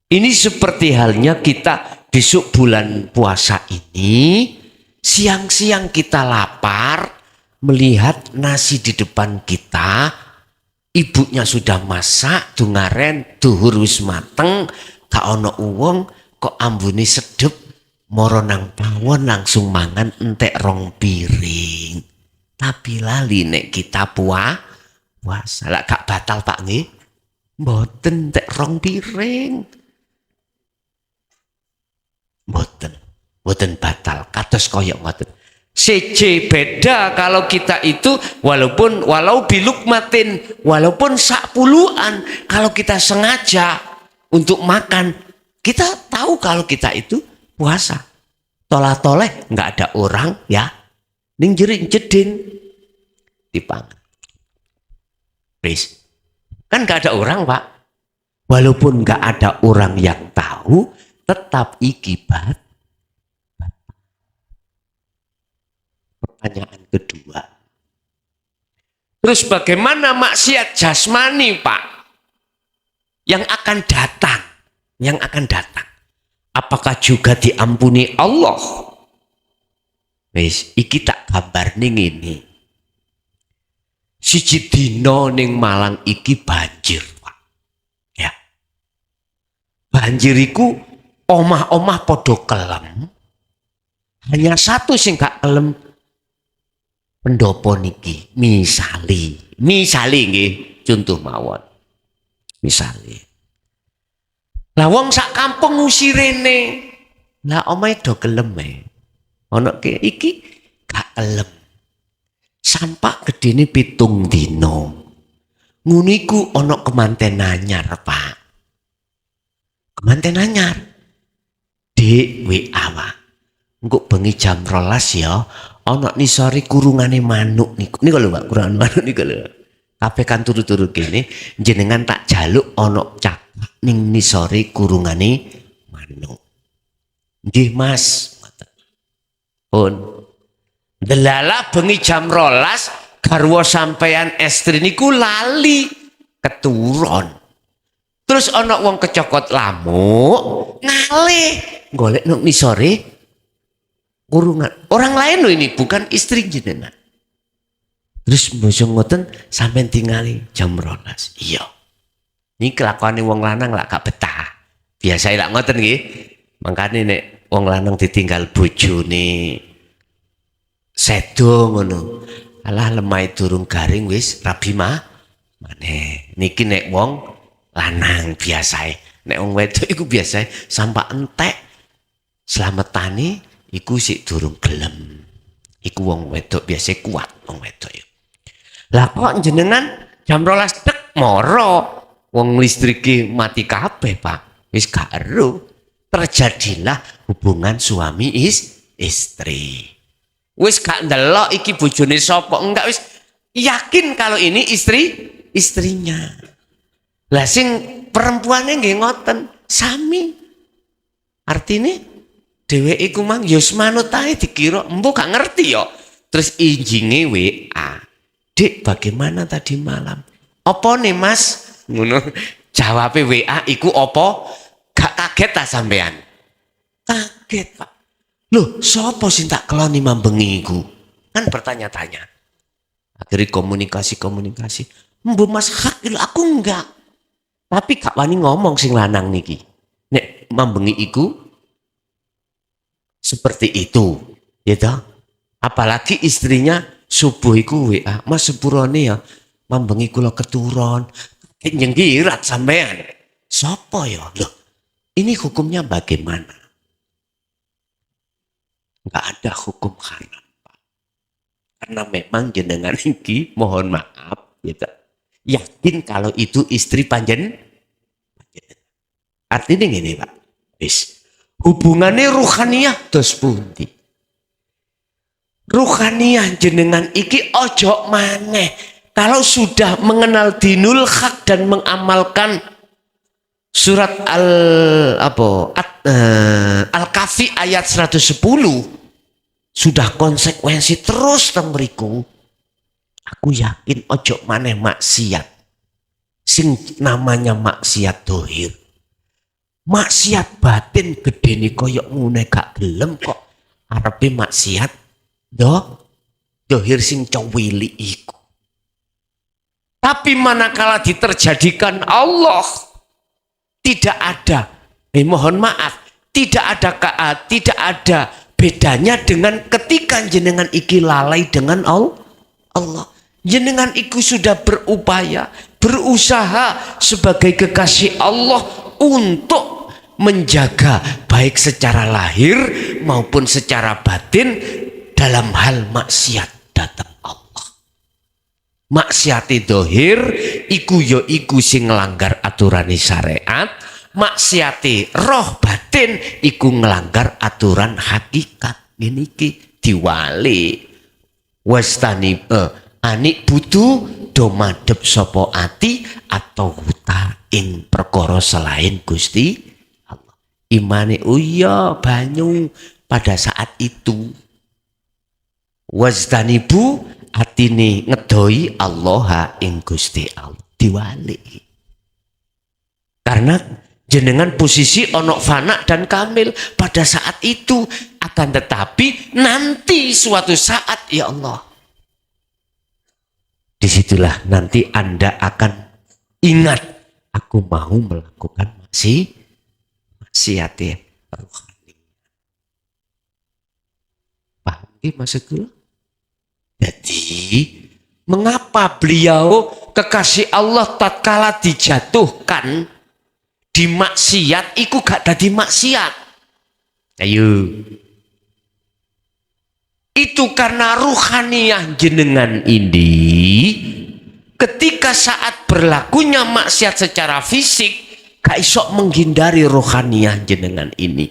Ini seperti halnya kita besok bulan puasa ini, siang-siang kita lapar, melihat nasi di depan kita, ibunya sudah masak, dungaren, duhur wis mateng, gak ono uwong, kok ambune sedep, moro nang pawon langsung mangan entek rong piring. Tapi lali nek kita puasa, lah gak batal Pak nggih? Mboten entek rong piring. Mboten batal, kados koyok ngoten. CC beda kalau kita itu walau bilukmatin, walaupun sak puluhan, kalau kita sengaja untuk makan, kita tahu kalau kita itu puasa. Tolah-toleh nggak ada orang ya, ning jerit jeding dipangan. Please. Kan nggak ada orang Pak. Walaupun nggak ada orang yang tahu, tetap ikibat. Pertanyaan kedua. Terus bagaimana maksiat jasmani Pak? Yang akan datang. Apakah juga diampuni Allah? Wis, iki tak gambar ning ini. Siji dina ning Malang iki banjir, Pak. Ya. Banjir iku omah-omah padha kelem. Hanya satu sing gak kelem pendopo niki, misali nggih, contoh mawon. Misali. Lah wong sak kampung ngusirene. Lah omahe do kelem e. Ana iki gak kelem. Sampak gedene 7 dina. Ngono iku ana kemanten anyar, Pak. Kemanten anyar. Dik WA, Pak. Engko bengi jam 12 ya, ana nisori kurungane manuk niku. Niku lho, Pak, kurungan manuk niku lho. Kabeh kan turu-turu kene, jenengan tak jaluk ana cakak ning nisori kurungane manuk. Nggih, Mas. Pun delala bengi jam 12 garwa sampean estri niku lali keturun. Terus ana wong kecokot lamuk ngalih golek nang nisore kurungan. Orang lain loh ini, bukan istri jenengan. Terus mbosong ngoten sampean tingali jam 12. Iya. Ini kelakuane wong lanang lak gak betah. Biasa lak ngoten nggih. Mangkane nek wong lanang ditinggal bojone sedo ngono. Alah lemah durung garing wis rabi maneh. Niki nek wong lanang biasae. Nek wong wedok iku biasae sampak entek slametane iku sik durung gelem. Iku wong wedok biasa kuat wong wedok ya. Lah kok jenengan jam 12 tek moro wong listrike mati kabeh, Pak. Wis gak eru. Terjadilah hubungan suami istri. Wis gak ndelok iki bojone sapa, enggak, wis yakin kalau ini istrinya. Lah sing perempuane nggih ngoten, sami. Artine dheweke iku mang ya manut ae dikira empu gak ngerti ya. Terus injinge WA. Dik, bagaimana tadi malam? Apa nih, Mas? Ngono. Jawabe WA iku apa? Gak kaget ta sampean? Kaget, Pak. Loh, sapa sing tak keloni mambengi iku? Kan bertanya-tanya. Akhirnya komunikasi. Mbo Mas hak aku enggak. Tapi gak wani ngomong sing lanang niki. Nek mambengi iku seperti itu, gitu. Apalagi istrinya subuh iku WA, Mas sepurone ya, mambengi kula keturun, nyenggirat sampean. Sopo ya? Loh, ini hukumnya bagaimana? Enggak ada hukum haram, Pak. Karena memang jenengan iki mohon maaf, gitu. Yakin kalau itu istri panjen. Artinya gini, Pak. Wis. Hubungannya ruhaniyah dos pundi. Ruhaniyah jenengan iki ojo maneh. Kalau sudah mengenal dinul hak dan mengamalkan surat Al-Kahfi ayat 110, sudah konsekuensi terus teng mriku. Aku yakin ojo maneh maksiat. Sing namanya maksiat dohir. Maksiat batin gedene koyok ngene gak gelem kok arepe maksiat dohir sing cowili iku. Tapi manakala diterjadikan Allah tidak ada, mohon maaf, tidak ada bedanya dengan ketika jenengan iki lalai dengan Allah. Jenengan iku sudah berupaya, berusaha sebagai kekasih Allah untuk menjaga baik secara lahir maupun secara batin dalam hal maksiat datang Allah. Maksiati dohir iku yo iku sing nglanggar aturan syariat, maksiati roh batin iku nglanggar aturan hakikat. Ngene iki diwali wastani anik butuh do madhep sapa ati atau huta ing perkara selain Gusti Allah. Imane uya banyu pada saat itu wastanibu atine ngedoi Allah ing Gusti Allah diwali. Karena jenengan posisi onok fana dan kamil pada saat itu, akan tetapi nanti suatu saat ya Allah, disitulah nanti Anda akan ingat aku mau melakukan maksiat rohani. Paham ki maksudku? Jadi mengapa beliau kekasih Allah tatkala dijatuhkan di maksiat iku gak dadi maksiat? Ayo. Itu karena ruhaniyah jenengan ini ketika saat berlakunya maksiat secara fisik gak iso menghindari ruhaniyah jenengan ini.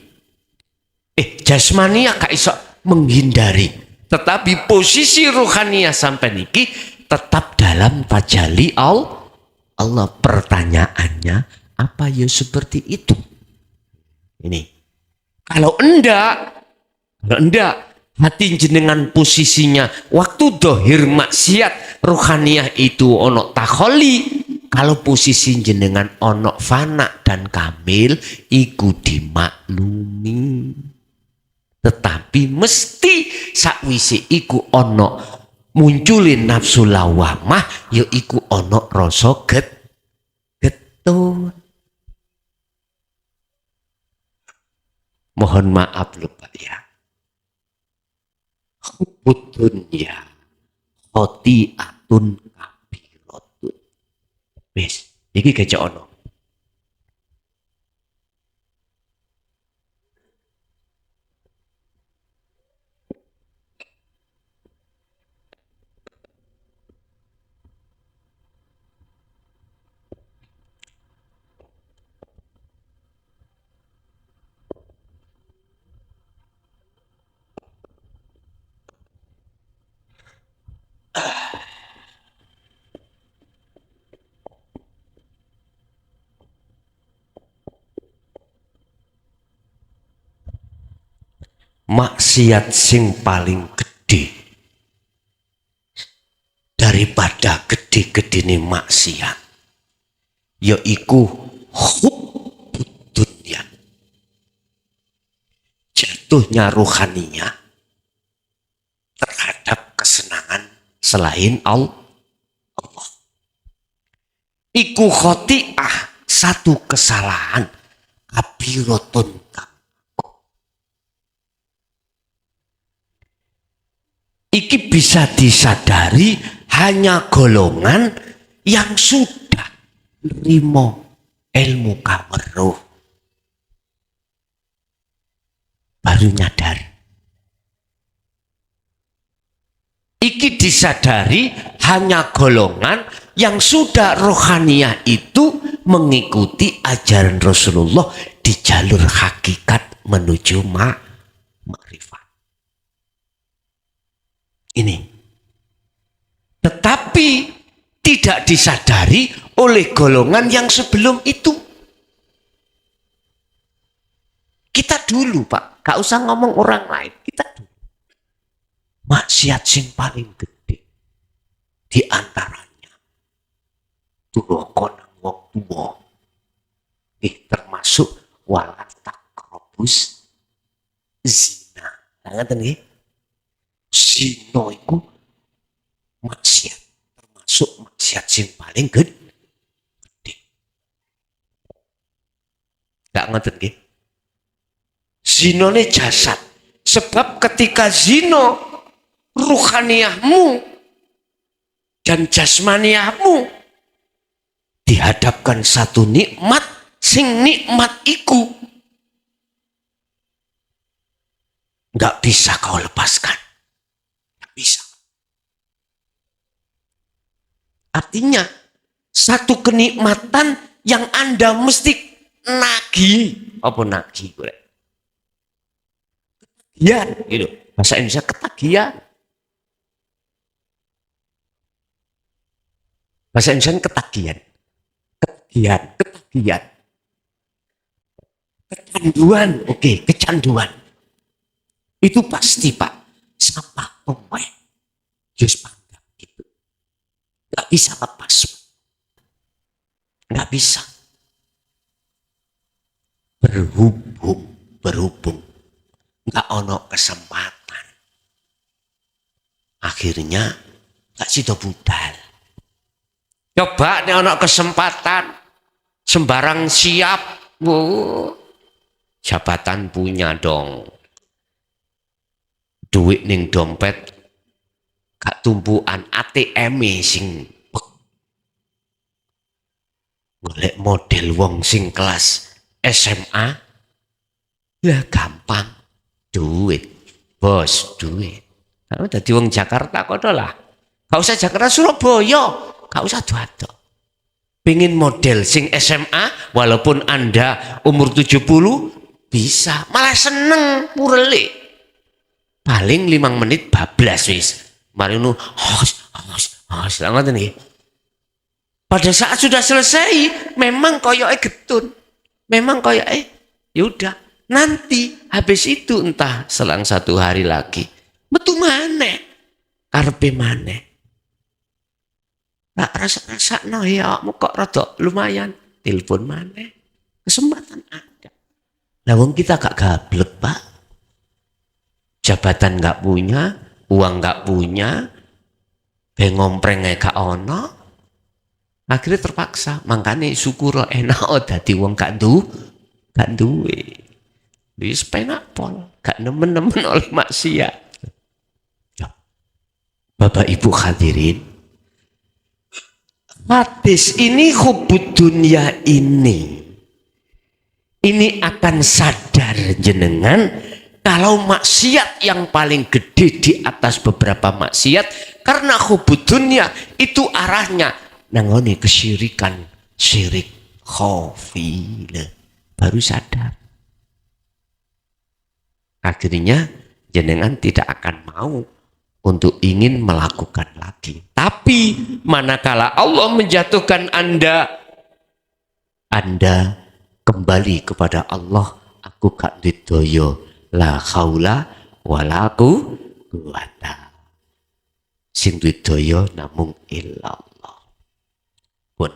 Jasmania gak iso menghindari, tetapi posisi ruhaniyah sampai niki tetap dalam tajalli Allah. Pertanyaannya, apa ya seperti itu? Ini kalau enggak hati jenengan posisinya waktu dohir maksiat ruhaniyah itu ono takholi, kalau posisi jenengan ono fana dan kamil iku dimaklumi. Tetapi mesti sakwise iku ono munculin nafsu lawamah ya iku ono rasa getun. Mohon maaf lho Pak ya. Hubbud dunya khoti'atun kabiratun. Wis, iki gecek ono. Maksiat sing paling gede daripada gede-gedene maksiat yaiku hubbud dunya, jatuhnya ruhaniyah terhadap kesenangan selain Allah. Iku khoti'ah, satu kesalahan kabiratun. Iki bisa disadari hanya golongan yang sudah menerima ilmu kaweruh baru nyadar. Iki disadari hanya golongan yang sudah rohaniyah itu mengikuti ajaran Rasulullah di jalur hakikat menuju makrifat. Ini. Tetapi tidak disadari oleh golongan yang sebelum itu. Kita dulu Pak, gak usah ngomong orang lain, kita dulu. Maksiat sing paling gede di antaranya duraka nang wong tuwa. Termasuk wala taqrabus zina. Ngaten nggih. Zina iku maksiat, termasuk maksiat sing paling gede. Gak ngoten nggih. Zinane jasad. Sebab ketika zina ruhaniyahmu dan jasmaniyahmu dihadapkan satu nikmat, sing nikmat iku nggak bisa kau lepaskan, nggak bisa. Artinya satu kenikmatan yang Anda mesti nagih, apa nagih gue? Ketagihan, gitu. Bahasa Indonesia ketagihan. Bahasa Indonesia ketagihan. Ketagihan. Kecanduan, oke, kecanduan. Itu pasti Pak, sampah pemain. Just pandang gitu. Gak bisa lepas. Gak bisa. Berhubung. Gak ono kesempatan. Akhirnya gak sido budal. Coba nih ono kesempatan sembarang siap, jabatan punya dong, duit ning dompet gak tumpuan ATM sing golek model wong sing kelas SMA lah gampang, duit bos, duit. Kalau dadi wong Jakarta kono lah, gak usah Jakarta, Surabaya. Gak usah doado. Pengen model sing SMA walaupun Anda umur 70 bisa, malah seneng murele. Paling 5 menit bablas wis. Mari nu hos ngoten nggih. Pada saat sudah selesai memang koyoke getun. Memang koyoke yaudah, nanti habis itu entah selang 1 hari lagi metu maneh. Karepe maneh. Tak rasa no ya, kok rada lumayan. Telepon mana? Kesempatan ada. Nah, wong kita gak gablek Pak. Jabatan gak punya, uang gak punya, ngompreng gak ono. Akhirnya terpaksa. Makanya syukur enak dadi wong gak duwe. Wis penak pol, gak nemen-nemen oleh maksiat. Bapak Ibu hadirin, hadis ini hubud dunia ini akan sadar jenengan kalau maksiat yang paling gede di atas beberapa maksiat, karena hubud dunia itu arahnya nangoni kesyirikan, syirik khafi, baru sadar. Akhirnya jenengan tidak akan mau untuk ingin melakukan lagi. Tapi manakala Allah menjatuhkan Anda kembali kepada Allah, aku gak didoyo, la haula wala quwata. Sing didoyo namung illallah. Pun.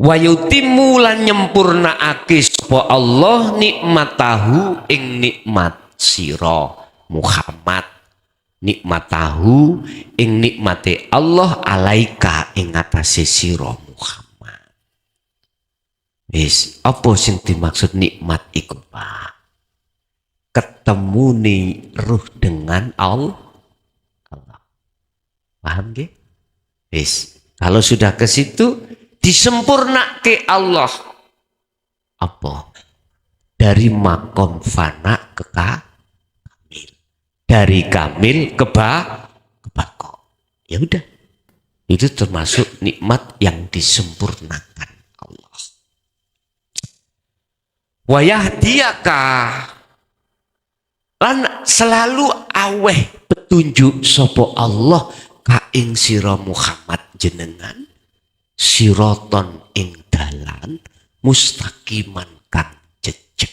Wa yutimmu lan nyempurnaake sapa Allah nikmatahu ing nikmat sira Muhammad, nikmatahu ing nikmate Allah alaika ing atase sira Muhammad. Wis, apa sing dimaksud nikmat iku, Pak? Ketemuni ruh dengan Allah. Paham nggih? Wis, kalau sudah ke situ disempurnake Allah. Apa? Dari makom fana ke dari kamil ke bako. Ya udah. Itu termasuk nikmat yang disempurnakan Allah. Wa yahdiyaka lan selalu aweh petunjuk sapa Allah ka ing sira Muhammad jenengan siraton ing dalan mustaqiman kang jejeg.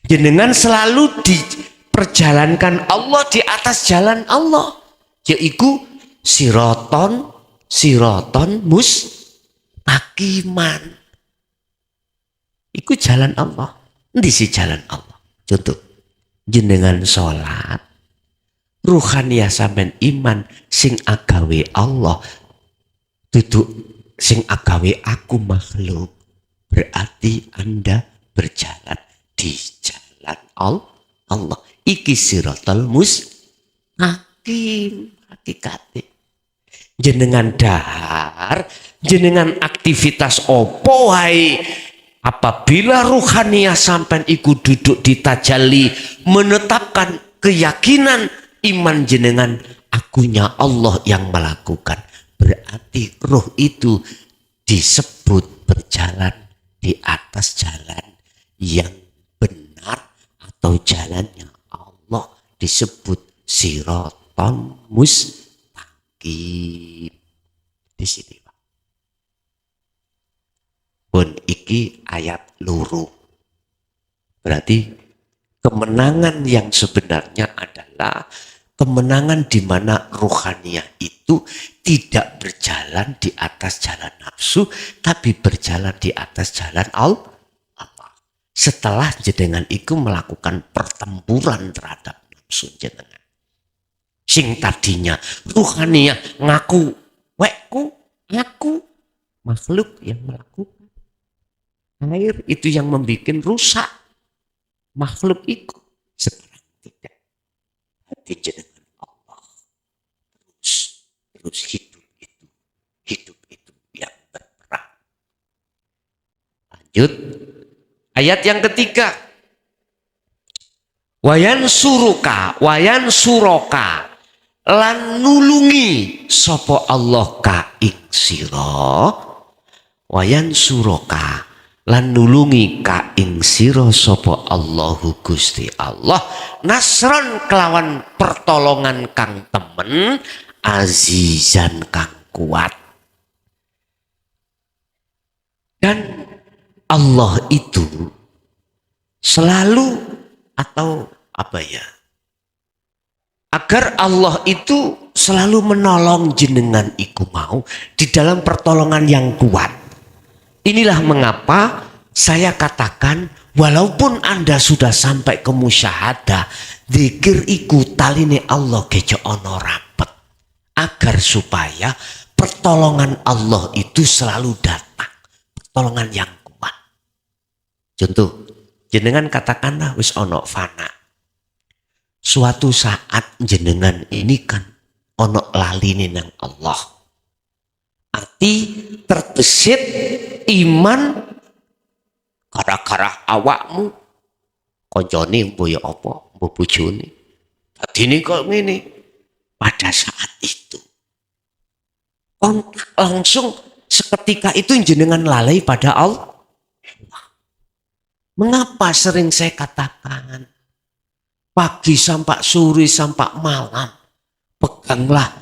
Jenengan selalu diperjalankan Allah di atas jalan Allah, yaitu siraton mustaqiman. Iku jalan Allah. Endi sih jalan Allah? Contoh, jenengan sholat, ruhaniyah sampean iman sing agawe Allah, duduk sing agawe aku makhluk. Berarti Anda berjalan di jalan Allah. Iki siratal mustaqim hakikate. Jenengan dahar, jenengan aktivitas opo wae. Apabila ruhaniyah sampean iku duduk di tajalli, menetapkan keyakinan iman jenengan akunya Allah yang melakukan, berarti roh itu disebut berjalan di atas jalan yang benar atau jalannya Allah, disebut siratal mustaqim. Di sini Pak. Pun iki ayat luru. Berarti kemenangan yang sebenarnya adalah kemenangan di mana ruhaniyah itu tidak berjalan di atas jalan nafsu, tapi berjalan di atas jalan Allah. Setelah jenengan itu melakukan pertempuran terhadap nafsu jenengan. Sing tadinya ruhaniyah ngaku, wekku, aku makhluk yang melakukan. Air itu yang membuat rusak makhluk itu. Sekarang tidak. Hati jenengan Allah terus hidup itu yang berperang. Lanjut ayat yang ketiga. Wayan suroka lan nulungi sopo Allah ka ing sira. Wayan suroka lan nulungi ka ing sira sapa Allahu Gusti Allah nasron kelawan pertolongan kang temen, azizan kang kuat. Dan Allah itu selalu atau apa ya, agar Allah itu selalu menolong jenengan iku mau di dalam pertolongan yang kuat. Inilah mengapa saya katakan walaupun Anda sudah sampai ke musyahadah, zikir iku taline Allah kejo ono rapet, agar supaya pertolongan Allah itu selalu datang, pertolongan yang kuat. Contoh, jenengan katakanlah wis ono fana. Suatu saat jenengan ini kan ono laline nang Allah. Ati terbesit iman gara-gara awakmu koncone mboyo apa mbok bojone dadine kok ngene. Pada saat itu kontak langsung seketika itu jenengan lalai pada Allah. Mengapa sering saya katakan pagi sampai sore sampai malam peganglah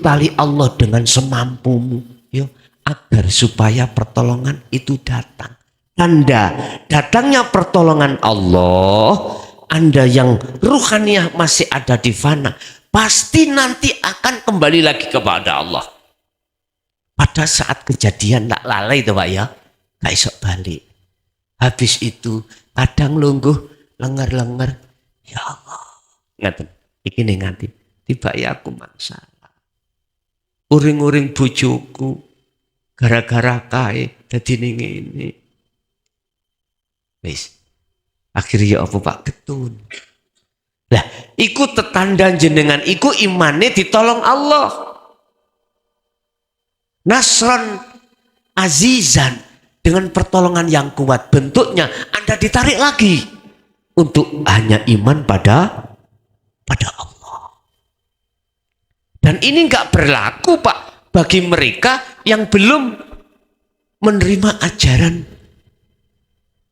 tali Allah dengan semampumu, yo, agar supaya pertolongan itu datang. Tanda datangnya pertolongan Allah, Anda yang ruhaniyah masih ada di fana, pasti nanti akan kembali lagi kepada Allah. Pada saat kejadian tak lalai itu Pak ya, gak iso balik. Habis itu kadang lungguh lengar-lengar, ya Allah, ngaten, iki ning nganti tiba ya aku masalah. Uring-uring bojoku gara-gara kae dadi ning ngene. Wis. Akhirnya apa Pak ketun. Lah, iku tetanda jenengan iku imane ditolong Allah. Nasran azizan, dengan pertolongan yang kuat, bentuknya Anda ditarik lagi untuk hanya iman pada Allah. Dan ini enggak berlaku Pak bagi mereka yang belum menerima ajaran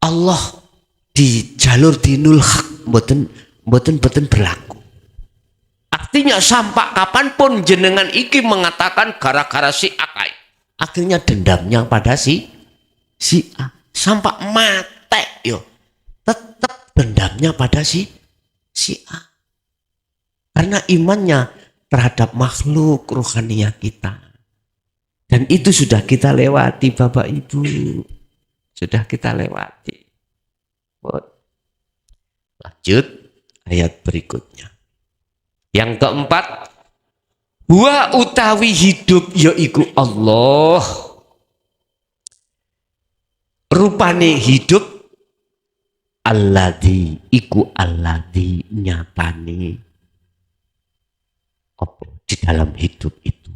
Allah di jalur dinul haq, mboten berlaku. Artinya sampai kapanpun jenengan iki mengatakan gara-gara si A, akhirnya dendamnya pada si A sampai mate yo, tetap dendamnya pada si A, karena imannya terhadap makhluk ruhaniyah kita. Dan itu sudah kita lewati Bapak Ibu. sudah kita lewati. Lanjut ayat berikutnya. Yang keempat, wa utawi hidup yaiku Allah. Rupane hidup alladzi iku alladzi nyatane apa di dalam hidup itu.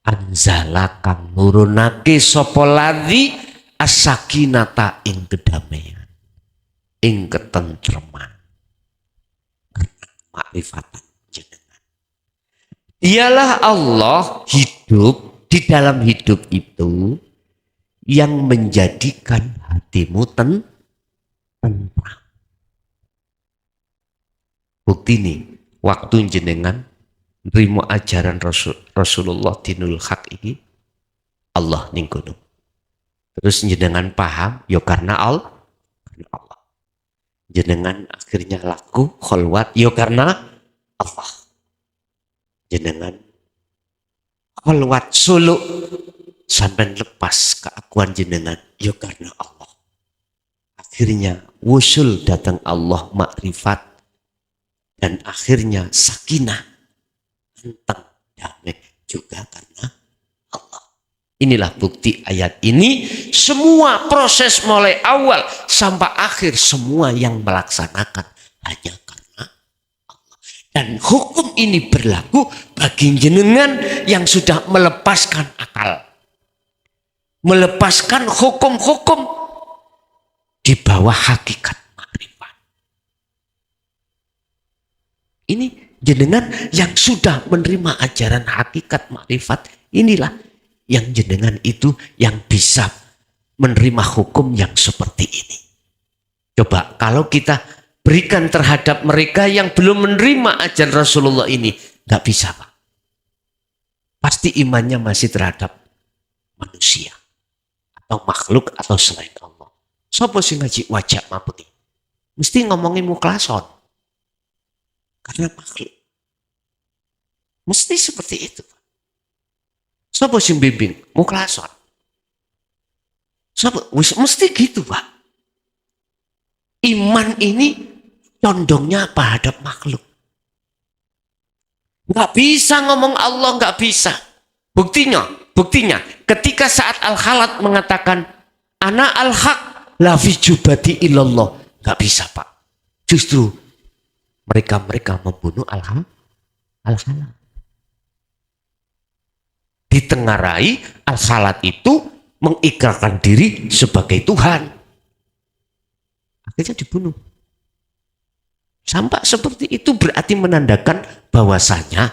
Anzala kang nurunake sapa ladzi as-sakinata ing kedamaian, ing ketentreman, makrifatan jenengan. Dialah Allah hidup di dalam hidup itu yang menjadikan hatimu tentram. Bukti nih, waktu jenengan nerima ajaran Rasulullah dinul haq ini, Allah ning kono. Terus jenengan paham, ya karena Allah. Jenengan akhirnya laku kholwat, ya karena Allah. Jenengan kholwat suluk sampai lepas keakuan jenengan, ya karena Allah. Akhirnya wusul datang Allah makrifat, dan akhirnya sakinah tentang damai juga karena Allah. Inilah bukti ayat ini. Semua proses mulai awal sampai akhir semua yang melaksanakan hanya karena Allah. Dan hukum ini berlaku bagi jenengan yang sudah melepaskan akal, melepaskan hukum-hukum di bawah hakikat makrifat. Ini jenengan yang sudah menerima ajaran hakikat makrifat, inilah yang jenengan itu yang bisa menerima hukum yang seperti ini. Coba kalau kita berikan terhadap mereka yang belum menerima ajaran Rasulullah ini, nggak bisa Pak. Pasti imannya masih terhadap manusia atau makhluk atau selain Allah. Sopo sing ngaji wajah maputi, mesti ngomongin muklason karena makhluk. Mesti seperti itu. Sapa sing bimbing? Mukhlason. Sapa? Mesti gitu, Pak. Iman ini condongnya terhadap makhluk. Nggak bisa ngomong Allah, nggak bisa. Buktinya, ketika saat Al-Khalat mengatakan ana al-haq la fi jubati illallah, nggak bisa, Pak. Justru mereka membunuh Al-Khalat. Ditengarai Al-Khalat itu mengikrarkan diri sebagai Tuhan. Akhirnya dibunuh. Sampai seperti itu berarti menandakan bahwasanya,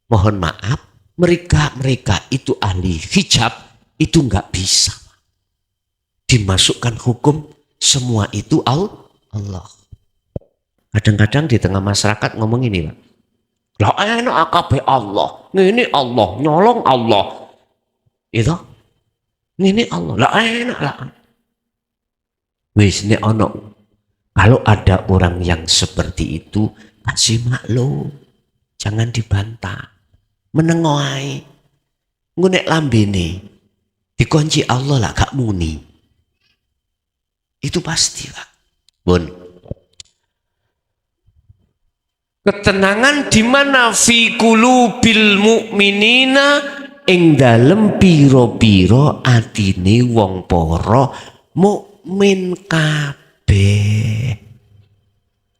mohon maaf, mereka itu ahli hijab itu nggak bisa dimasukkan hukum semua itu Allah. Kadang-kadang di tengah masyarakat ngomong ini, Pak. Lah enak akabe Allah, ini Allah, nyolong Allah. Itu, ini Allah, lah enak lah. Wis ini ono. Kalau ada orang yang seperti itu, kasih maklum, jangan dibantah, menengoai, ngunek lambene, dikunci Allah lah gak muni. Itu pasti lah, Bun. Ketenangan di mana fi qulubil mukminina ing dalem pira-pira atine wong para mukmin kabeh.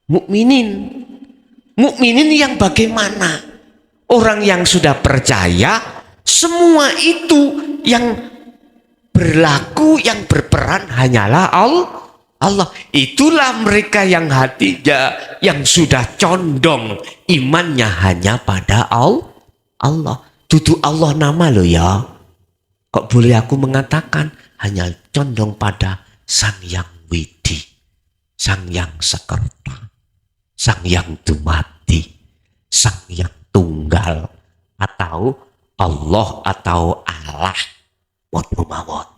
Mukminin yang bagaimana? Orang yang sudah percaya semua itu yang berlaku, yang berperan hanyalah Allah. Itulah mereka yang hatinya yang sudah condong imannya hanya pada Allah. Dudu Allah nama lo ya. Kok boleh aku mengatakan hanya condong pada Sang Yang Widi, Sang Yang Sekerta, Sang Yang Dumati, Sang Yang Tunggal, atau Allah atau Allah. Waduh mawon.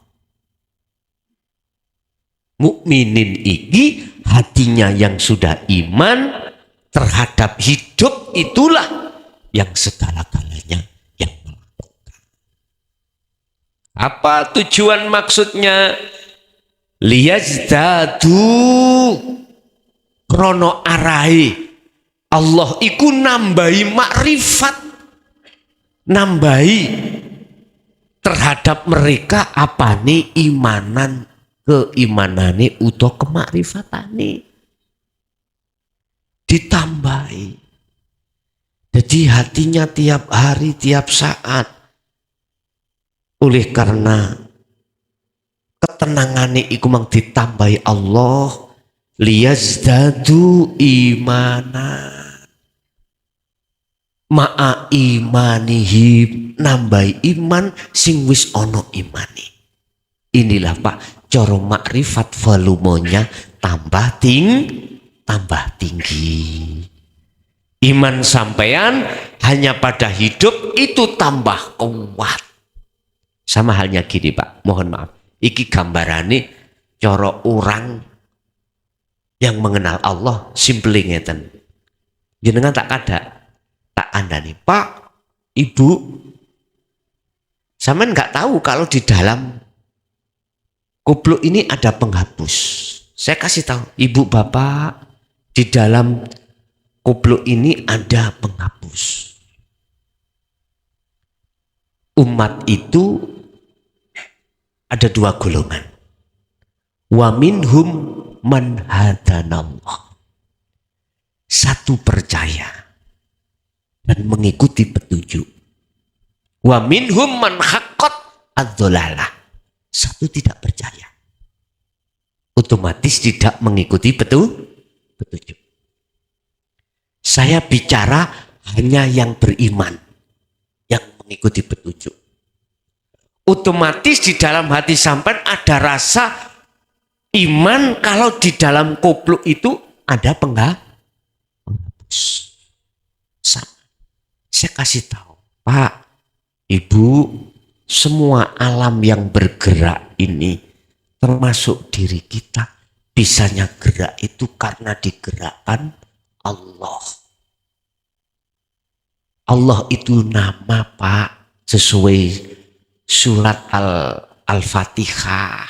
Mukminin iki hatinya yang sudah iman terhadap hidup itulah yang segala-galanya yang melakukan. Apa tujuan maksudnya? Liyazdadu, krono arahi Allah iku nambahi makrifat, nambahi terhadap mereka apa nih imanan, keimanane utuh kemakrifatane ditambahi. Jadi hatinya tiap hari tiap saat oleh karena ketenangane iku mang ditambahi Allah, liyazdadu imana ma'a imanihim, nambahi iman sing wis ono imani. Inilah Pak cara makrifat volumenya tambah tinggi. Iman sampean hanya pada hidup itu tambah kuat. Sama halnya gini Pak, mohon maaf. Iki gambarane cara orang yang mengenal Allah simple ngeten. Jenengan tak andani, Pak, Ibu, sampean nggak tahu kalau di dalam kupluk ini ada penghapus. Saya kasih tahu, Ibu, Bapak, di dalam kupluk ini ada penghapus. Umat itu ada dua golongan. Wa minhum man hadanallah. Satu percaya dan mengikuti petunjuk. Wa minhum man haqqat ad-dhalalah. Satu tidak percaya. Otomatis tidak mengikuti petunjuk. Saya bicara hanya yang beriman, yang mengikuti petunjuk. Otomatis di dalam hati sampean ada rasa iman kalau di dalam kupluk itu ada penghapus. Saya kasih tahu, Pak, Ibu, semua alam yang bergerak ini termasuk diri kita, bisanya gerak itu karena digerakkan Allah. Allah itu nama Pak, sesuai surat Al-Fatihah.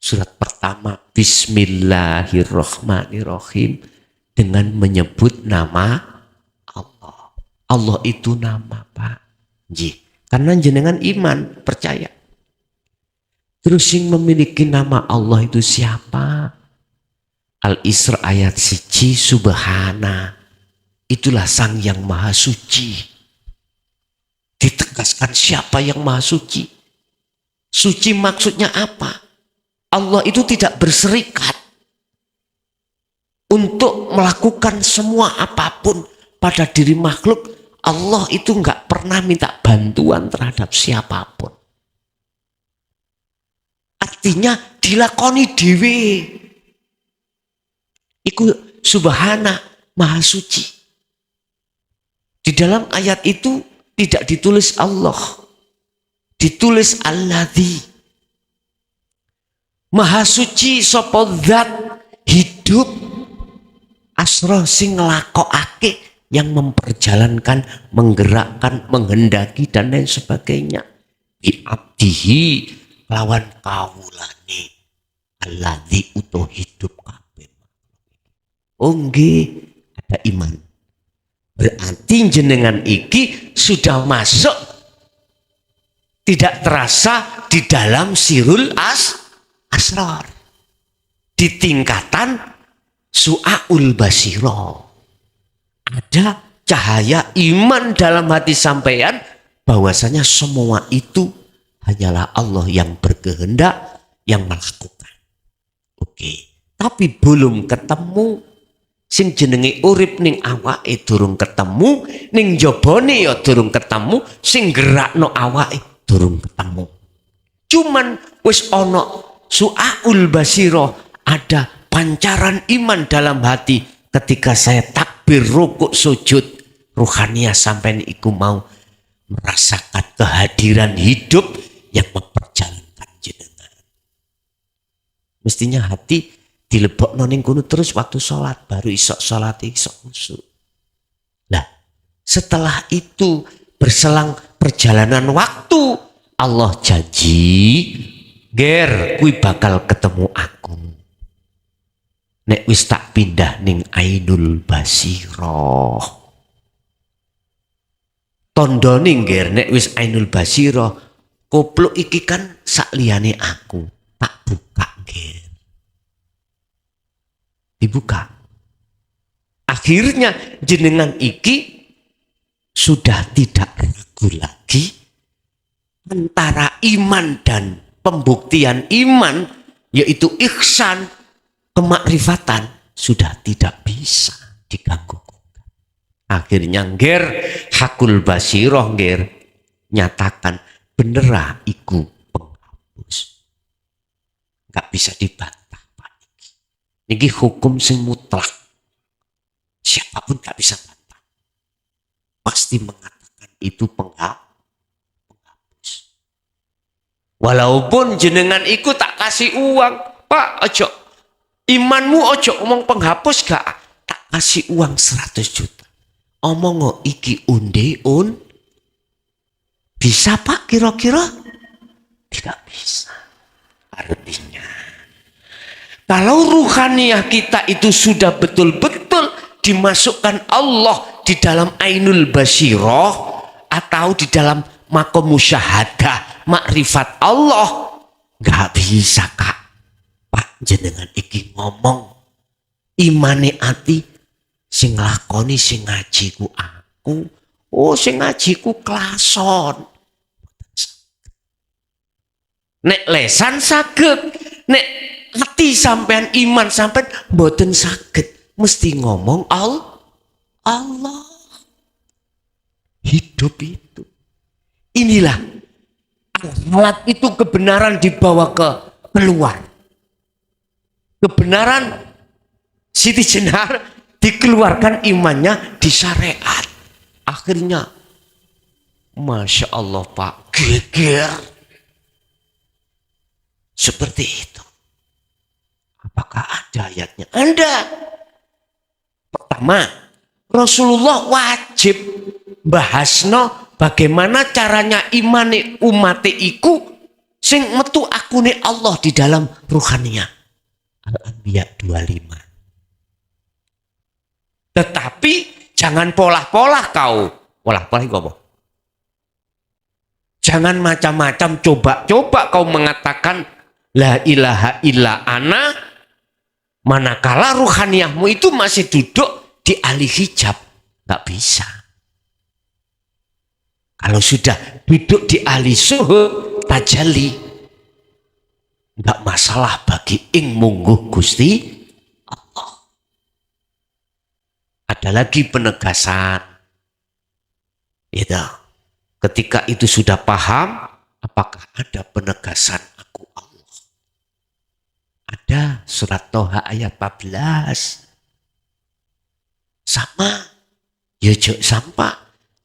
Surat pertama, Bismillahirrahmanirrahim, dengan menyebut nama Allah. Allah itu nama Pak. Karena jenengan iman, percaya. Terus yang memiliki nama Allah itu siapa? Al-Isra ayat 1, Subhana. Itulah Sang yang Maha Suci. Ditegaskan siapa yang Maha Suci. Suci maksudnya apa? Allah itu tidak berserikat untuk melakukan semua apapun pada diri makhluk. Allah itu enggak pernah minta bantuan terhadap siapapun. Artinya dilakoni dewe. Iku Subhana, Maha Suci. Di dalam ayat itu tidak ditulis Allah, ditulis Alladzi. Maha Suci sapa zat hidup asra sing nglakokake, yang memperjalankan, menggerakkan, menghendaki dan lain sebagainya. Bi abdihi lawan kawulane alladzi utuh hidup kabeh. Oh nggih, ada iman. Berarti jenengan iki sudah masuk tidak terasa di dalam sirul asrar, di tingkatan su'aul basiro. Ada cahaya iman dalam hati sampean bahwasanya semua itu hanyalah Allah yang berkehendak, yang melakukan. Oke, tapi belum ketemu. Sing jenenge urip ning awake durung ketemu, ning jabane ya durung ketemu, sing gerakno awake durung ketemu. Cuman wis ana su'aul basiro, ada pancaran iman dalam hati ketika saya takbir rukuk sujud, ruhaniah sampai iku mau merasakan kehadiran hidup yang memperjalankan jenengan. Mestinya hati dilebokno ning kono terus waktu sholat, baru isok sholat isok khusyuk. Nah, setelah itu berselang perjalanan waktu, Allah janji ger kuwi bakal ketemu aku nek wis tak pindah ning Ainul Basirah. Tandane ger nek wis Ainul Basirah kopluk iki kan sakliyane aku tak buka ger. Dibuka. Akhirnya jenengan iki sudah tidak ragu lagi antara iman dan pembuktian iman, yaitu ihsan, kemakrifatan, sudah tidak bisa diganggu. Akhirnya ngger hakul basirah ngger nyatakan benerah iku penghapus. Nggak bisa dibantah Pak. Niki hukum sing mutlak. Siapapun nggak bisa bantah. Pasti mengatakan itu penghapus. Walaupun jenengan iku tak kasih uang, Pak, ojo imanmu ojo omong penghapus gak, tak kasih uang 100 juta. Omong iki bisa Pak kira-kira? Tidak bisa. Artinya kalau ruhaniyah kita itu sudah betul-betul dimasukkan Allah di dalam Ainul Basirah atau di dalam makom musyahadah makrifat Allah, nggak bisa Kak Pak jenengan iki ngomong imane ati sing lakoni sing ngajiku aku, oh sing ngajiku klason. Nek lesan saged, nek ati sampean iman sampean mboten saged. Mesti ngomong Allah. Hidup itu. Inilah alat itu kebenaran dibawa keluar. Kebenaran Siti Jenar dikeluarkan imannya di syariat. Akhirnya Masya Allah Pak, geger. Seperti itu. Apakah ada ayatnya? Ada. Pertama, Rasulullah wajib bahasno bagaimana caranya imane umate iku sing metu akune Allah di dalam ruhaniyah. Al-Anbiya 25. Tetapi jangan polah-polah kau. Polah-polah itu apa? Jangan macam-macam coba-coba kau mengatakan la ilaha illa ana, manakala ruhaniyahmu itu masih duduk di ahli hijab. Nggak bisa. Kalau sudah duduk di ahli suhud tajalli, nggak masalah bagi ing mungguh Gusti Allah. Ada lagi penegasan. Gitu. Ketika itu sudah paham, apakah ada penegasan aku Allah? Ada surat Toha ayat 14. Sama. Ya jok sampai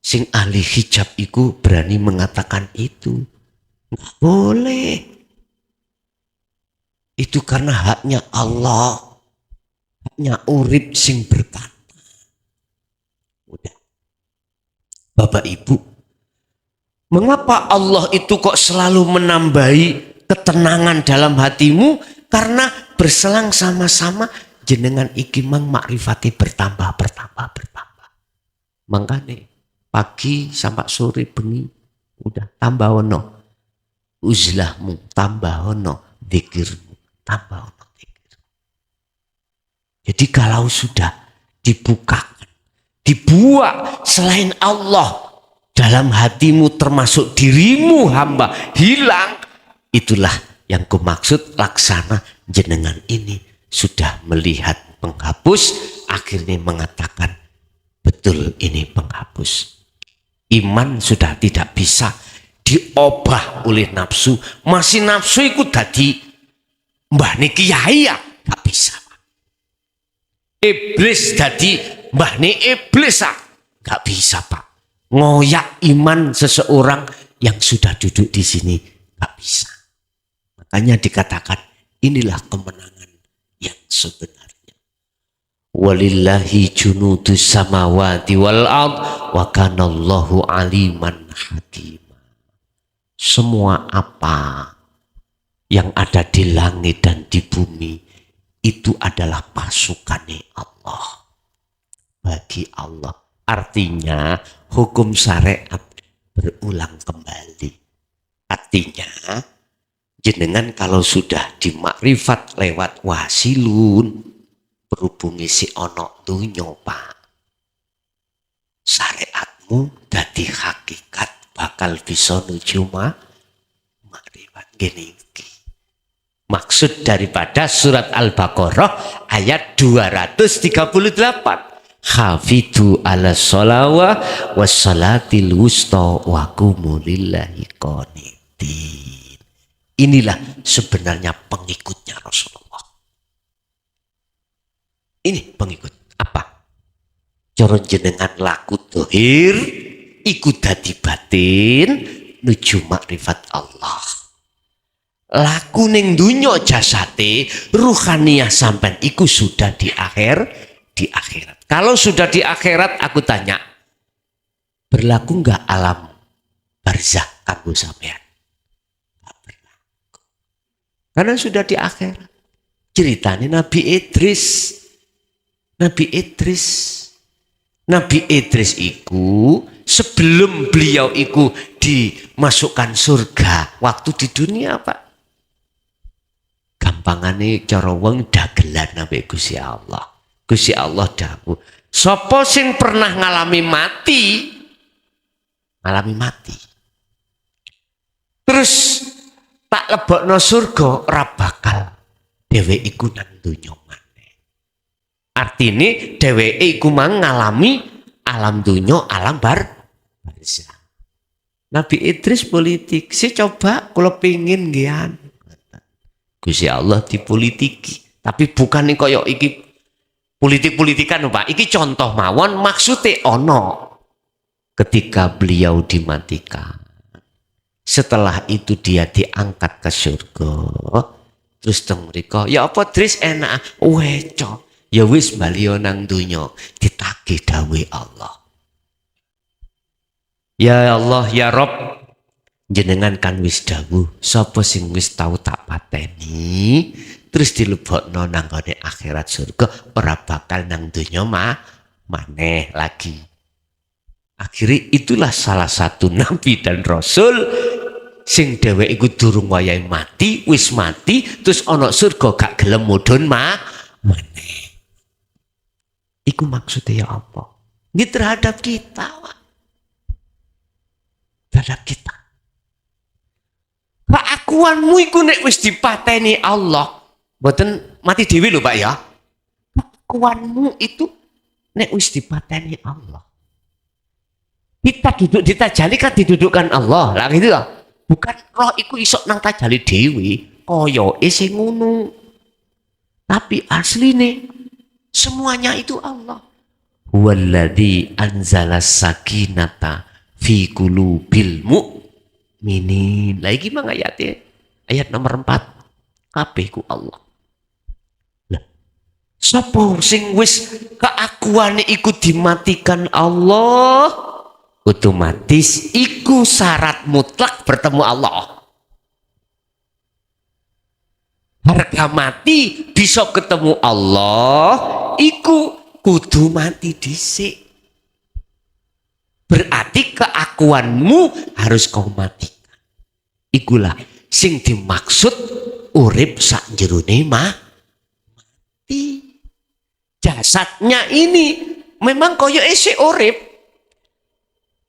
sing ahli hijab iku berani mengatakan itu. Nggak boleh. Itu karena haknya Allah. Haknya urip sing berkata. Udah. Bapak Ibu, mengapa Allah itu kok selalu menambahi ketenangan dalam hatimu? Karena berselang sama-sama jenengan iki mang makrifati bertambah. Makanya pagi sampai sore bengi udah tambah ono uzlahmu, tambah ono dzikirmu, tambah ono dzikir. Jadi kalau sudah dibukakan, dibuat selain Allah dalam hatimu termasuk dirimu hamba hilang, itulah yang kumaksud laksana jenengan ini sudah melihat penghapus, akhirnya mengatakan betul ini penghapus. Iman sudah tidak bisa diobah oleh nafsu. Masih nafsu itu tadi mbah niki kiai ya gak bisa. Iblis tadi mbah ni iblis gak bisa Pak. Ngoyak iman seseorang yang sudah duduk di sini gak bisa. Makanya dikatakan inilah kemenangan yang sebenarnya. Walillahi junudus samawati wal ard wa kanallahu aliman hakima. semua apa yang ada di langit dan di bumi itu adalah pasukannya Allah. Bagi Allah. Artinya hukum syariat berulang kembali. Artinya jenengan kalau sudah di makrifat lewat wasilun berhubungi si ono dunyo Pak. Syariatmu dadi hakikat bakal bisa nuju makrifat gini. Maksud daripada surat Al-Baqarah ayat 238. Hafidhu ala sholawah wassalatil wusta wa qumu lillahi qanitin. Inilah sebenarnya pengikutnya Rasulullah. Ini pengikut apa? Cara jenengan laku dohir iku dadi batin nuju makrifat Allah. Laku ning dunya jasate ruhaniyah sampean iku sudah di akhirat. Kalau sudah di akhirat aku tanya, berlaku enggak alam barzakh kanggo sampean? Enggak berlaku. Karena sudah di akhirat. Ceritanya Nabi Idris iku sebelum beliau iku dimasukkan surga waktu di dunia Pak. Gampangane cara wong dagelan ambek Gusti Allah. Gusti Allah dawuh, sapa sing pernah ngalami mati. Terus tak lebokno surga ora bakal dheweke iku nang donya maneh. Artine dheweke iku mang ngalami alam donya, alam barzakh. Nabi Idris politik, si coba kula pengin nggih. Gusti Allah dipolitiki, tapi bukan nih koyo iki politik-politikan Pak. Iki contoh mawon maksudnya ono. Ketika beliau dimatikan. Setelah itu dia diangkat ke surga. Terus teng mriko, ya apa Dris enak weco. Ya wis baliyo nang donya ditagih dawuh Allah. Ya Allah ya Rob, jenengan kan wis dawuh, sapa sing wis tau tak pateni terus dilebokno nang gone akhirat surga ora bakal nang donya maneh lagi. Akhirnya itulah salah satu nabi dan rasul sing dheweke iku durung wayahe mati, wis mati terus ana surga gak gelem mudhun maneh. Iku maksudnya ya apa? Ini terhadap kita, Pak. Terhadap kita. Keakuanmu iku nek wis dipateni Allah, mboten mati dhewe lho Pak ya. Keakuanmu itu nek wis dipateni Allah. Kita duduk di tajali kan didudukkan Allah. Lah gitu lah. Bukan roh iku isok nang tajali dhewe, koyoke sing ngono. Tapi asline semuanya itu Allah. Huwallazi anzala sakinata fi qulubil mu'minin. Lah iki mang ayate. Ayat nomor 4. Kabeh ku Allah. Lah sapa sing wis keakuane iku dimatikan Allah, otomatis iku syarat mutlak bertemu Allah. Harga mati bisa ketemu Allah, iku kudu mati dhisik. Berarti keakuanmu harus kau matikan. Ikulah sing dimaksud urip sak jerone mati. Jasadnya ini memang koyo isih urip.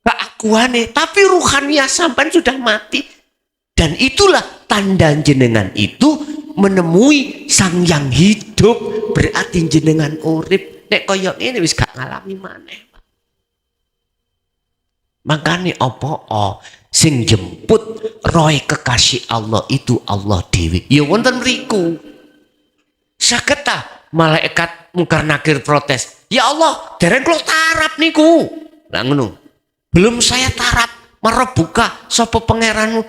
Keakuannya, tapi ruhannya sampai sudah mati. Dan itulah tanda jenengan itu menemui sang yang hidup, berarti jenengan urip. Nek koyo ini wis gak ngalami maneh. Makanya apa sing jemput roy kekasih Allah itu Allah dewi. Ya wonten mriku. Saged ta malaikat mungkar nakir protes. Ya Allah, dereng kula tarap niku. Lah ngono. Belum saya tarap, marobuka sapa pangeranmu.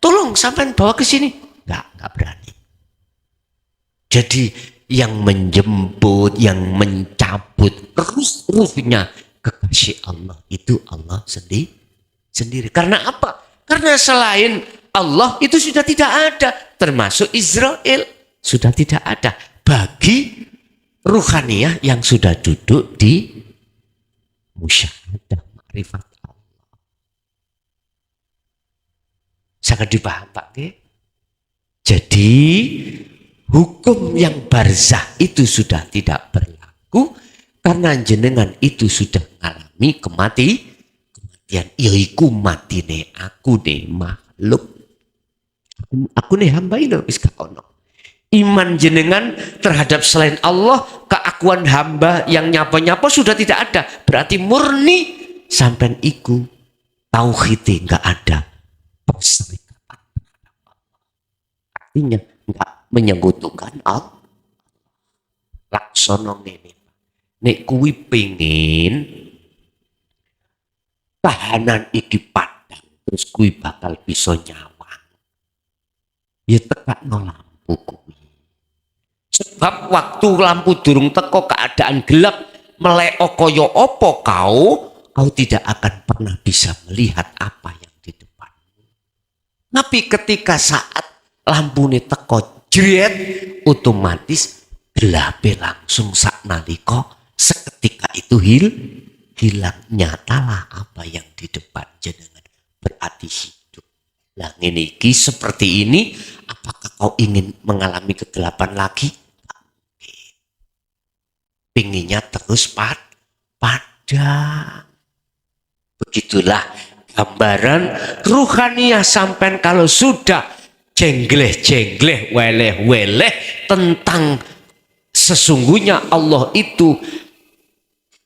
Tolong sampean bawa ke sini. Enggak berani. Jadi yang menjemput, yang mencabut ruhnya kekasih Allah itu Allah sendiri. Karena apa? Karena selain Allah itu sudah tidak ada, termasuk Israel sudah tidak ada bagi ruhaniyah yang sudah duduk di musyahadah ma'rifat Allah. Sangat dipaham Pak Ge? Jadi hukum yang barzah itu sudah tidak berlaku karena jenengan itu sudah mengalami kematian. Ya iku matine aku nih makhluk. Aku nih hamba ini wis gak ono. Iman jenengan terhadap selain Allah, keakuan hamba yang nyapa-nyapa sudah tidak ada. Berarti murni sampai iku tauhid enggak ada. Perserikatan terhadap Allah. Artinya enggak menyekutukan Allah. Laksono ngene. Nek kuwi pengin tahanan iki padang terus kuwi bakal bisa nyawang. Ya tekakno lampu kuwi. Sebab waktu lampu durung teko keadaan gelap melek kaya apa kau tidak akan pernah bisa melihat apa yang di depanmu. Tapi ketika saat lampu ini teko jret, otomatis gelape langsung saknalika seketika itu hilang. Nyatalah apa yang di depan jenengan berarti hidup. Nah ini seperti ini, apakah kau ingin mengalami kegelapan lagi? Pinginnya terus padang. Begitulah gambaran ruhaniyah sampai kalau sudah jengleh-jengleh, weleh-weleh tentang sesungguhnya Allah itu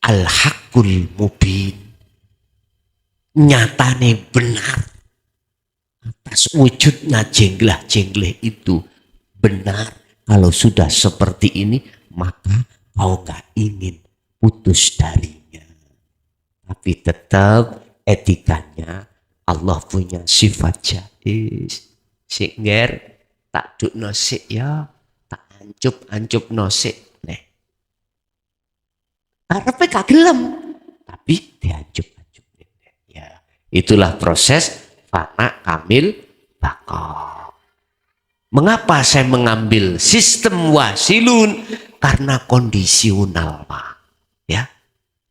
al-haqqul mubin, nyatane benar atas wujudnya jenglah-jengleh itu benar. Kalau sudah seperti ini maka kau gak ingin putus darinya, tapi tetap etikanya Allah punya sifat jais. Singger tak duk nosik ya, tak ancup nosik nih. Karepe gak gelem, tapi diancup-ancup. Ya, itulah proses fana kamil baqo. Mengapa saya mengambil sistem wasilun? Karena kondisional Pak. Ya,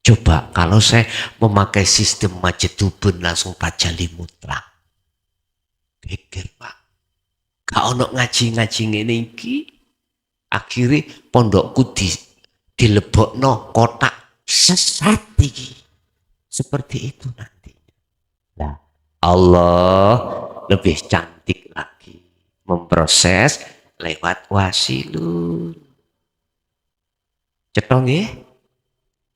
coba kalau saya memakai sistem majetubun langsung tajali mutlak. Geger Pak. Gak ono ngaji-ngaji ngene iki. Akhirnya pondokku dilebokno kotak sesat iki. Seperti itu nantinya. Nah, Allah lebih cantik lagi memproses lewat wasilun. Cetong ya?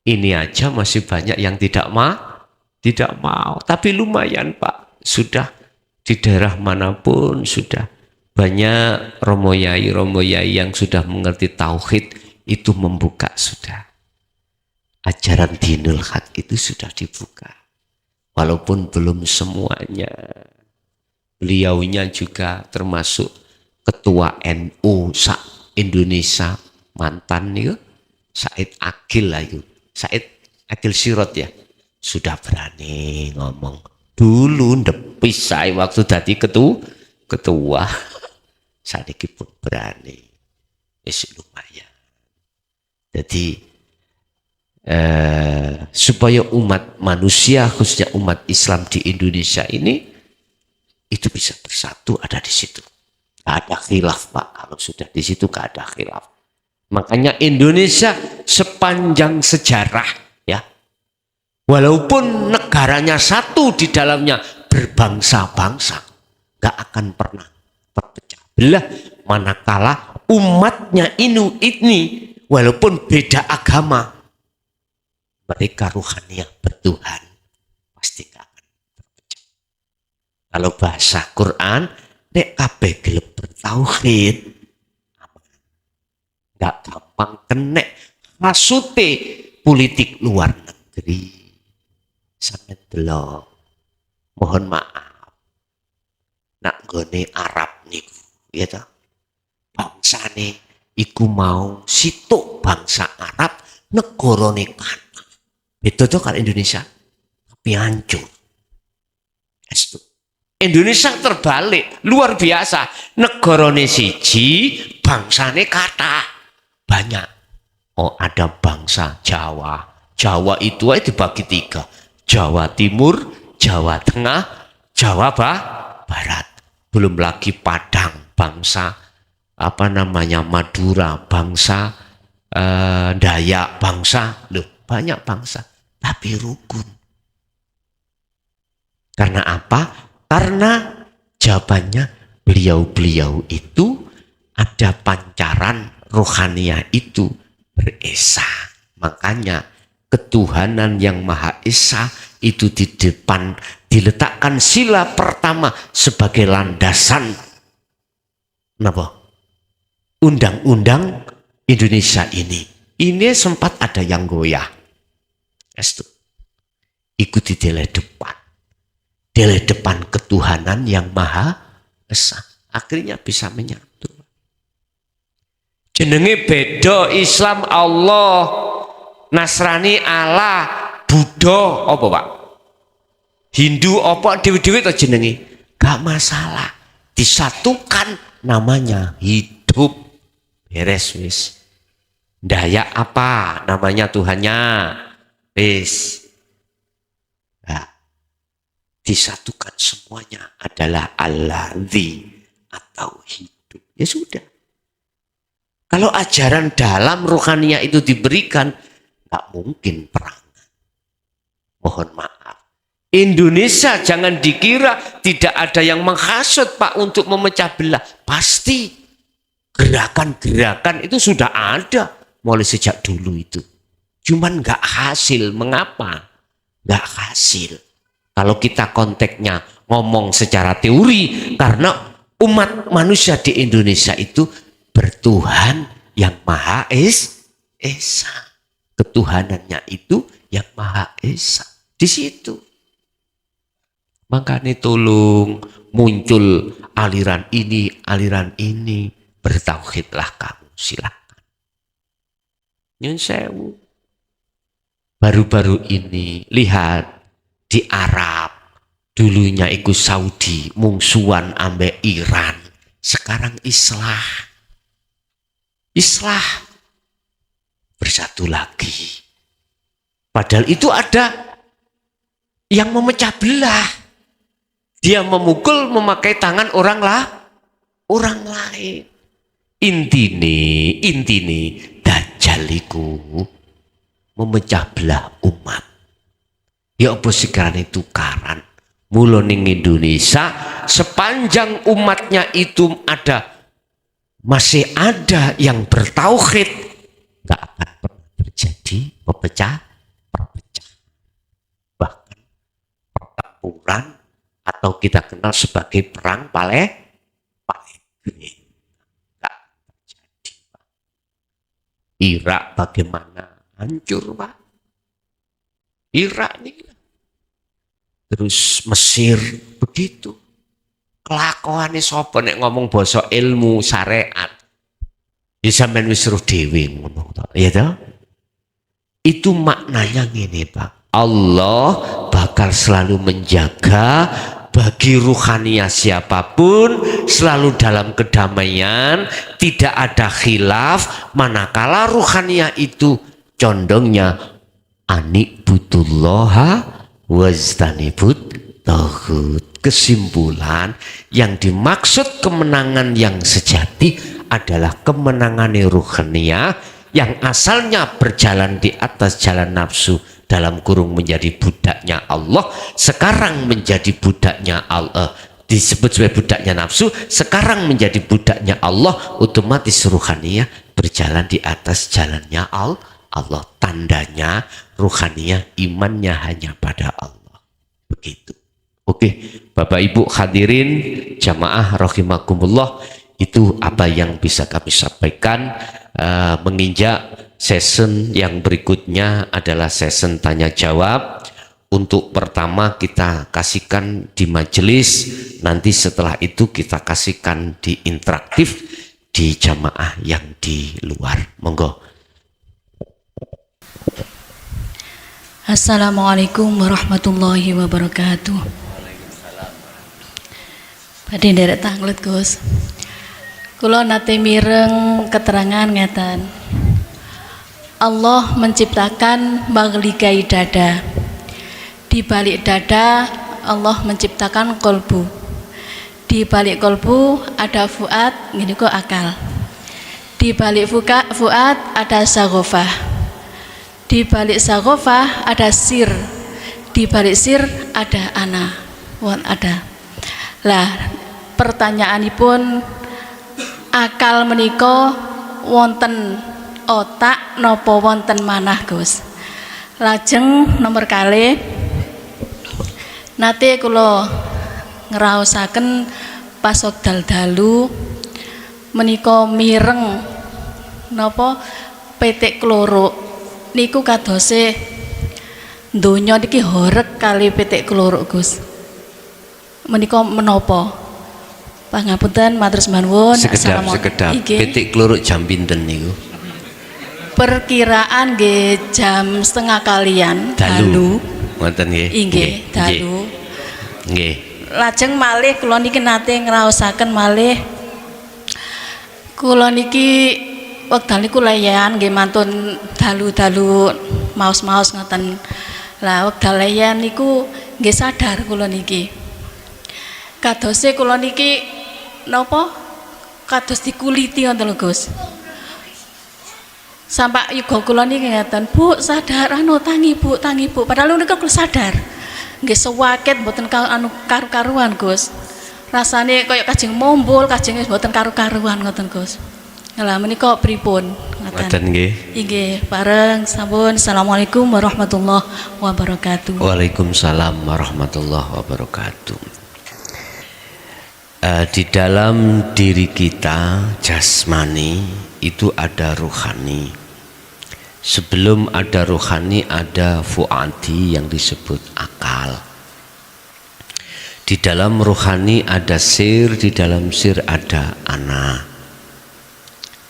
Ini aja masih banyak yang tidak mau. Tapi lumayan Pak, sudah di daerah manapun sudah banyak romoyai yang sudah mengerti tauhid itu membuka sudah. Ajaran dinul haq itu sudah dibuka. Walaupun belum semuanya. Beliaunya juga termasuk ketua NU Indonesia mantan nih. Said Akil lah itu. Said Akil Sirot ya. Sudah berani ngomong. Dulu ndepis saya waktu tadi ketua. Saat ini pun berani. Lumayan. Jadi supaya umat manusia khususnya umat Islam di Indonesia ini itu bisa bersatu ada di situ. Gak ada khilaf Pak. Kalau sudah di situ gak ada khilaf. Makanya Indonesia sepanjang sejarah ya, walaupun negaranya satu di dalamnya berbangsa-bangsa, gak akan pernah terpecah belah manakala umatnya ini walaupun beda agama, mereka ruhaniyah bertuhan pasti gak akan terpecah. Kalau bahasa Quran, nek kabeh gelem bertauhid, gak gampang kena hasute politik luar negeri. Sampai delok, mohon maaf, nak gone Arab niku, ya toh, bangsane iku mau situk bangsa Arab negarane kathah. Beda toh kalau Indonesia, tapi hancur. Estu. Indonesia terbalik, luar biasa. Negarane siji, bangsane kathah. Banyak. Oh, ada bangsa Jawa. Jawa itu aja dibagi 3. Jawa Timur, Jawa Tengah, Jawa Barat. Belum lagi Padang, bangsa Madura, bangsa Dayak, bangsa. Loh, banyak bangsa. Tapi rukun. Karena apa? Karena jawabannya beliau-beliau itu ada pancaran rohaniah itu beresa. Makanya ketuhanan yang Maha Esa itu di depan diletakkan sila pertama sebagai landasan undang-undang Indonesia ini. Ini sempat ada yang goyah. Ikuti dele depan. Dele depan ketuhanan yang Maha Esa. Akhirnya bisa menyatu. Jenenge beda, Islam Allah, Nasrani Allah, Buddha apa Pak? Hindu apa dewi-dewi atau jenenge? Gak masalah. Disatukan namanya hidup. Beres wis. Dayak apa namanya Tuhannya? Wis. Disatukan semuanya adalah Alladzi atau hidup. Ya sudah. Kalau ajaran dalam rohaniah itu diberikan, nggak mungkin perang. Mohon maaf. Indonesia jangan dikira tidak ada yang menghasut Pak untuk memecah belah. Pasti gerakan-gerakan itu sudah ada mulai sejak dulu itu. Cuman nggak hasil. Mengapa? Nggak hasil. Kalau kita konteksnya ngomong secara teori, karena umat manusia di Indonesia itu bertuhan yang Maha Esa. Ketuhanannya itu yang Maha Esa. Di situ. Makanya tolong muncul aliran ini, bertauhidlah kamu, silakan. Nyun sewu. Baru-baru ini lihat di Arab, dulunya ikut Saudi, mungsuan ambek Iran, sekarang Islah bersatu lagi. Padahal itu ada yang memecah belah. Dia memukul memakai tangan orang lain. Intine Dajjal iku memecah belah umat. Ya apa sekarang itu tukaran. Mula ning Indonesia sepanjang umatnya itu masih ada yang bertauhid, nggak akan pernah terjadi perpecahan. Bahkan pertempuran atau kita kenal sebagai perang Palestina nggak terjadi. Irak bagaimana? Hancur Pak. Irak ini. Terus Mesir begitu. Kelakuane sapa nek ngomong basa ilmu syariat. Ya sampean wis roh dhewe ngono to. Ya toh? Itu maknanya ngene, Pak. Allah bakal selalu menjaga bagi ruhaniah siapapun selalu dalam kedamaian, tidak ada khilaf, manakala ruhaniah itu condongnya anikbutullaha wajtanibut taghut. Kesimpulan yang dimaksud kemenangan yang sejati adalah kemenangan ruhaniah yang asalnya berjalan di atas jalan nafsu, dalam kurung menjadi budaknya Allah, sekarang menjadi budaknya Allah, disebut sebagai budaknya nafsu, sekarang menjadi budaknya Allah, otomatis ruhaniah berjalan di atas jalannya Allah. Tandanya ruhaniah imannya hanya pada Allah. Begitu. Oke, Bapak Ibu hadirin jamaah rahimakumullah, itu apa yang bisa kami sampaikan. Menginjak season yang berikutnya adalah season tanya jawab. Untuk pertama kita kasihkan di majelis, nanti setelah itu kita kasihkan di interaktif di jamaah yang di luar. Monggo. Assalamualaikum warahmatullahi wabarakatuh. Badhe nderek tanglet Gus. Kula nate mireng keterangan ngeten. Allah menciptakan maghligai dada. Di balik dada Allah menciptakan kolbu. Di balik kolbu ada fuad, ngene kok akal. Di balik fuad ada saghofah. Di balik saghofah ada sir. Di balik sir ada ana. Ada. Lah, pertanyaanipun akal menika wonten otak napa wonten manah Gus. Lajeng nomor kalih nate kula ngraosaken pas wekdal dalu menika mireng napa petik klorok niku kadose donya niki horeg kali petik klorok Gus. Menika menapa? Pangapunten matur nuwun. Sekedap petik klorok jam pinten niku? Perkiraan nggih jam setengah kalian dalu. Ngoten nggih. Inggih, dalu. Nggih. Lajeng malih kula niki nate ngraosaken malih kula niki wekdal niku leyan nggih mantun dalu-dalu maos-maos ngoten. Lah wekdal leyan niku nggih sadar kula niki. Kadose kula niki napa? Kados dikuliti ngoten lho Gus. Sampai yuga kula niki ngeten, Bu, sadar anu tangi Bu. Padahal niku kula sadar. Nggih sewaket mboten karu-karuan Gus. Rasane kaya kajeng mombol, kajeng mboten karu-karuan ngoten Gus. Lah menika pripun ngoten nggih. Inggih, bareng sampun. Assalamualaikum warahmatullahi wabarakatuh. Waalaikumsalam warahmatullahi wabarakatuh. Di dalam diri kita jasmani itu ada ruhani. Sebelum ada ruhani ada fuadi yang disebut akal. Di dalam ruhani ada sir, di dalam sir ada ana.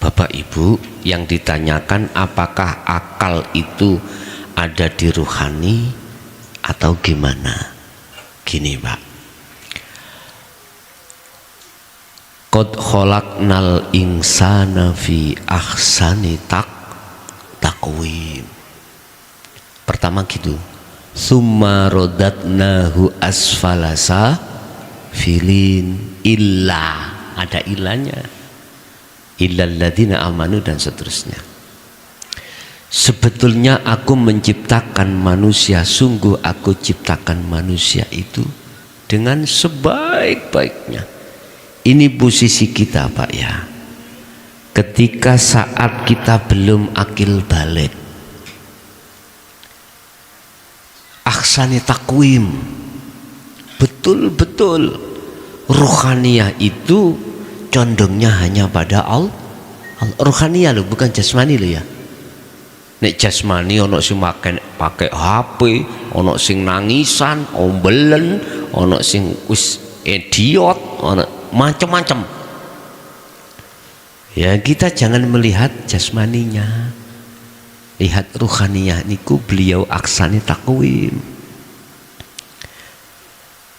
Bapak Ibu, yang ditanyakan apakah akal itu ada di ruhani atau gimana? Gini Pak, qad khalaqnal insana fi ahsani taqwim. Pertama gitu, summa rodatnahu asfalasa filin, illa, ada ilanya, illal ladzina amanu dan seterusnya. Sebetulnya aku menciptakan manusia, sungguh aku ciptakan manusia itu dengan sebaik-baiknya. Ini posisi kita Pak ya, ketika saat kita belum akil balik, ahsani takwim, betul-betul ruhaniyah itu condongnya hanya pada Allah. Ruhaniyah loh, bukan jasmani loh ya. Nek jasmani ono sing pakai HP, ono sing nangisan, ombelen, ono sing wis idiot, ono macam-macam. Ya kita jangan melihat jasmaninya, lihat ruhaniyah niku beliau aksani takwim.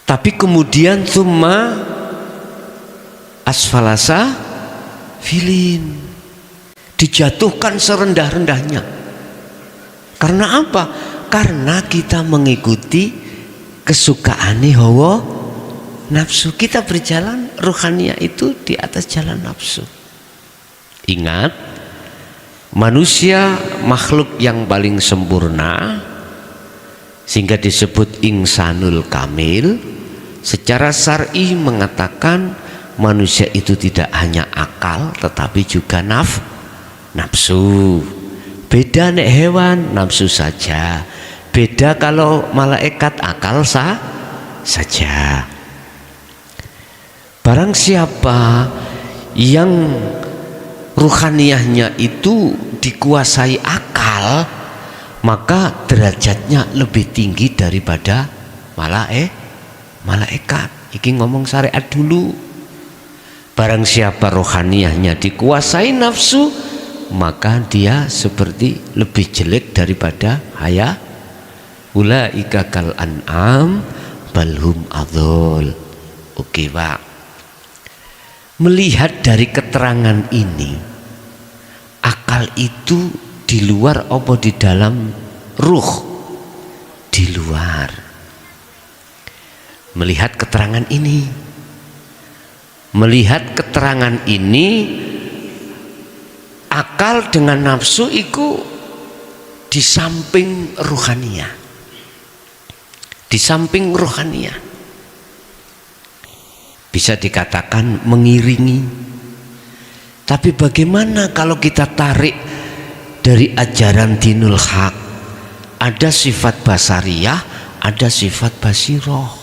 Tapi kemudian summa asfalasa filin, dijatuhkan serendah-rendahnya. Karena apa? Karena kita mengikuti kesukaan hawa nafsu. Kita berjalan ruhaniyah itu di atas jalan nafsu. Ingat, manusia makhluk yang paling sempurna sehingga disebut insanul kamil. Secara syar'i mengatakan manusia itu tidak hanya akal tetapi juga nafsu. Beda nek hewan nafsu saja, beda kalau malaikat akal saja. Barang siapa yang ruhaniyahnya itu dikuasai akal, maka derajatnya lebih tinggi daripada malaikat. Iki ngomong syariat dulu. Barang siapa rohaniyahnya dikuasai nafsu, maka dia seperti lebih jelek daripada haya. Ulaika kal an'am balhum adol. Oke Pak, Melihat dari keterangan ini, akal itu di luar apa di dalam ruh? Di luar. Melihat keterangan ini, akal dengan nafsu itu di samping ruhaniyah, bisa dikatakan mengiringi. Tapi bagaimana kalau kita tarik dari ajaran dinul haq? Ada sifat basariyah, ada sifat basiroh.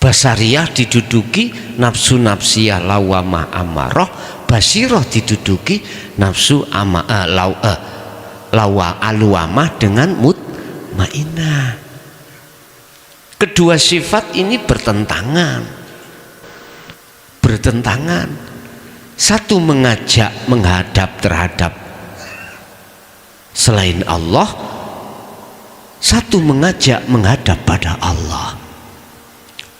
Basariyah diduduki nafsu nafsiyah lawamah amaroh, basiroh diduduki nafsu alwamah dengan mutmainah. Kedua sifat ini bertentangan. Satu mengajak menghadap terhadap selain Allah, satu mengajak menghadap pada Allah.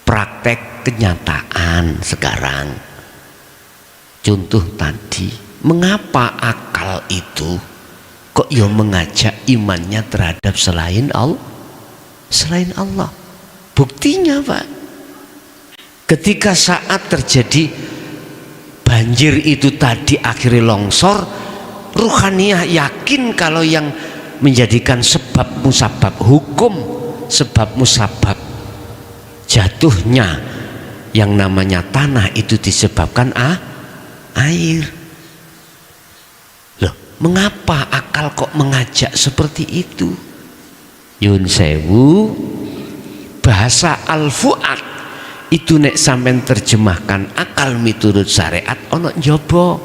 Praktek kenyataan sekarang. Contoh tadi, mengapa akal itu kok mengajak imannya terhadap selain Allah? Buktinya Pak, ketika saat terjadi banjir itu tadi akhirnya longsor, ruhaniyah yakin kalau yang menjadikan sebab musabab hukum, sebab musabab jatuhnya yang namanya tanah itu disebabkan air. Loh, mengapa akal kok mengajak seperti itu? Yun sewu, bahasa al-fu'ad itu nek sampean terjemahkan akal miturut syariat ono njaba.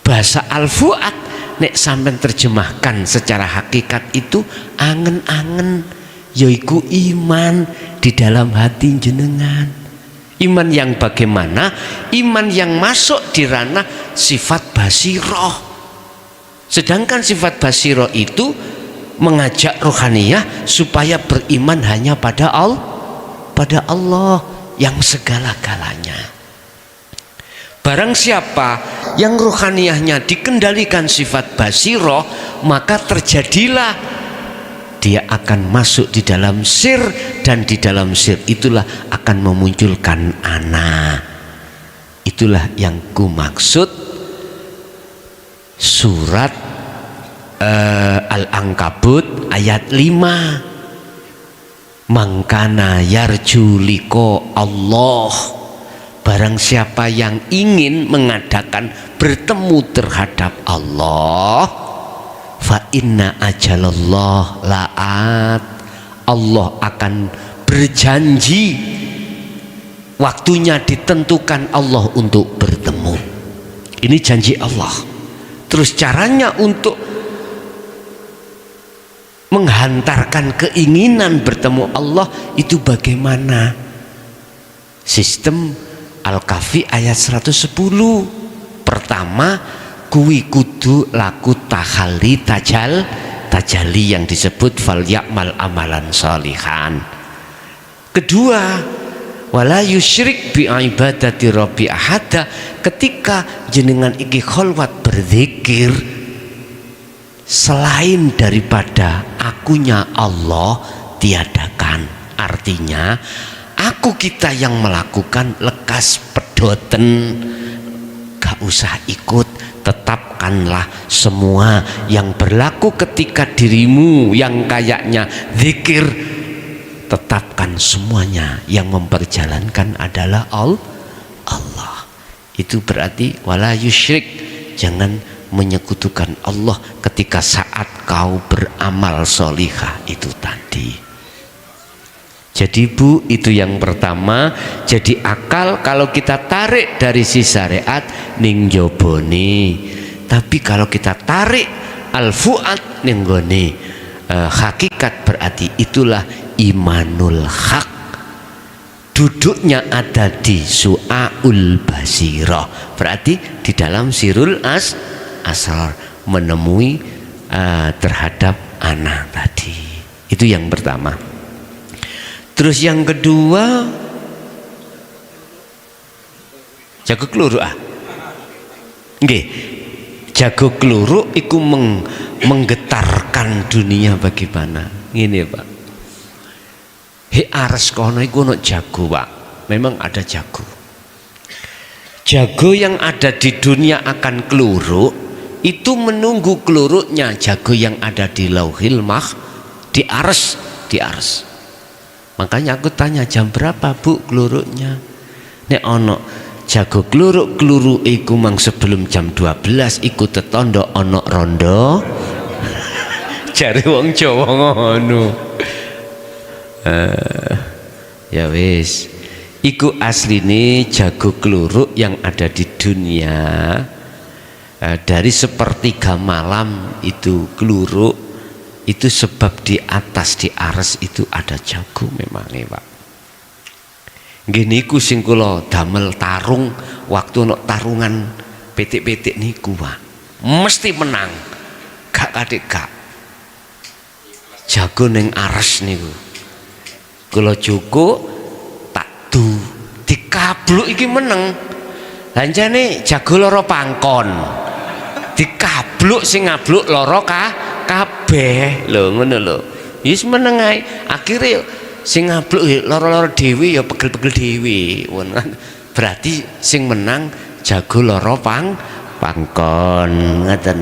Bahasa al-fu'ad nek sampean terjemahkan secara hakikat itu angen-angen, yaiku iman di dalam hati jenengan. Iman yang bagaimana? Iman yang masuk di ranah sifat basiroh. Sedangkan sifat basiroh itu mengajak rohaniyah supaya beriman hanya pada Allah yang segala-galanya. Barang siapa yang rohaniyahnya dikendalikan sifat basiroh, maka terjadilah dia akan masuk di dalam sir, dan di dalam sir itulah akan memunculkan ana. Itulah yang ku maksud surat Al-Ankabut ayat 5. Mangkana yarju liko Allah, barang siapa yang ingin mengadakan bertemu terhadap Allah, fa inna ajalallah la'at, Allah akan berjanji, waktunya ditentukan Allah untuk bertemu. Ini janji Allah. Terus caranya untuk menghantarkan keinginan bertemu Allah itu bagaimana? Sistem Al-Kahfi ayat 110. Pertama, kuwi kudu laku tahalli tajali yang disebut fal ya'mal amalan sholihan. Kedua, wala yusyrik bi ibadati rabbi ahada, ketika jenengan iki kholwat berzikir selain daripada akunya Allah tiadakan. Artinya aku kita yang melakukan, lekas pedoten, gak usah ikut, tetapkanlah semua yang berlaku ketika dirimu yang kayaknya zikir, tetapkan semuanya yang memperjalankan adalah Allah. Itu berarti wala yusyrik, jangan menyekutukan Allah ketika saat kau beramal solihah itu tadi. Jadi Bu, itu yang pertama. Jadi akal kalau kita tarik dari si syariat ning jobone, tapi kalau kita tarik al-fu'ad ning gone hakikat, berarti itulah imanul haq. Duduknya ada di su'aul basirah, berarti di dalam sirul asrar, menemui terhadap anak tadi. Itu yang pertama. Terus yang kedua, Jago kluruk ah. Nggih. Jago kluruk iku menggetarkan dunia bagaimana? Ngene, Pak. Ares kono iku ono jago, Pak. Memang ada jago. Jago yang ada di dunia akan kluruk itu menunggu kluruknya jago yang ada di Lauhil di Ares. Makanya aku tanya jam berapa Bu kluruknya? Nek ono jago kluruk iku mang sebelum jam 12 iku tetondo ono rondo. Jare wong Jawa ngono. Ya wis. Iku asline jago kluruk yang ada di dunia. Dari sepertiga malam itu kluruk itu sebab di atas di Ares itu ada jago memang Pak. Gini ku sing kula damel tarung waktu ono tarungan petik-petik niku Pak. Mesti menang. Gak kadek gak. Jago ning Ares niku. Kula cukup dikabluk iki meneng. Lanjane jago loro pangkon. Dikabluk sing ngabluk loro kabeh. Lho ngono lho. Wis meneng ae. Akhire sing ngabluk loro-loro dhewe ya pegel-pegel dhewe. Berarti sing menang jago loro pangkon. Ngoten.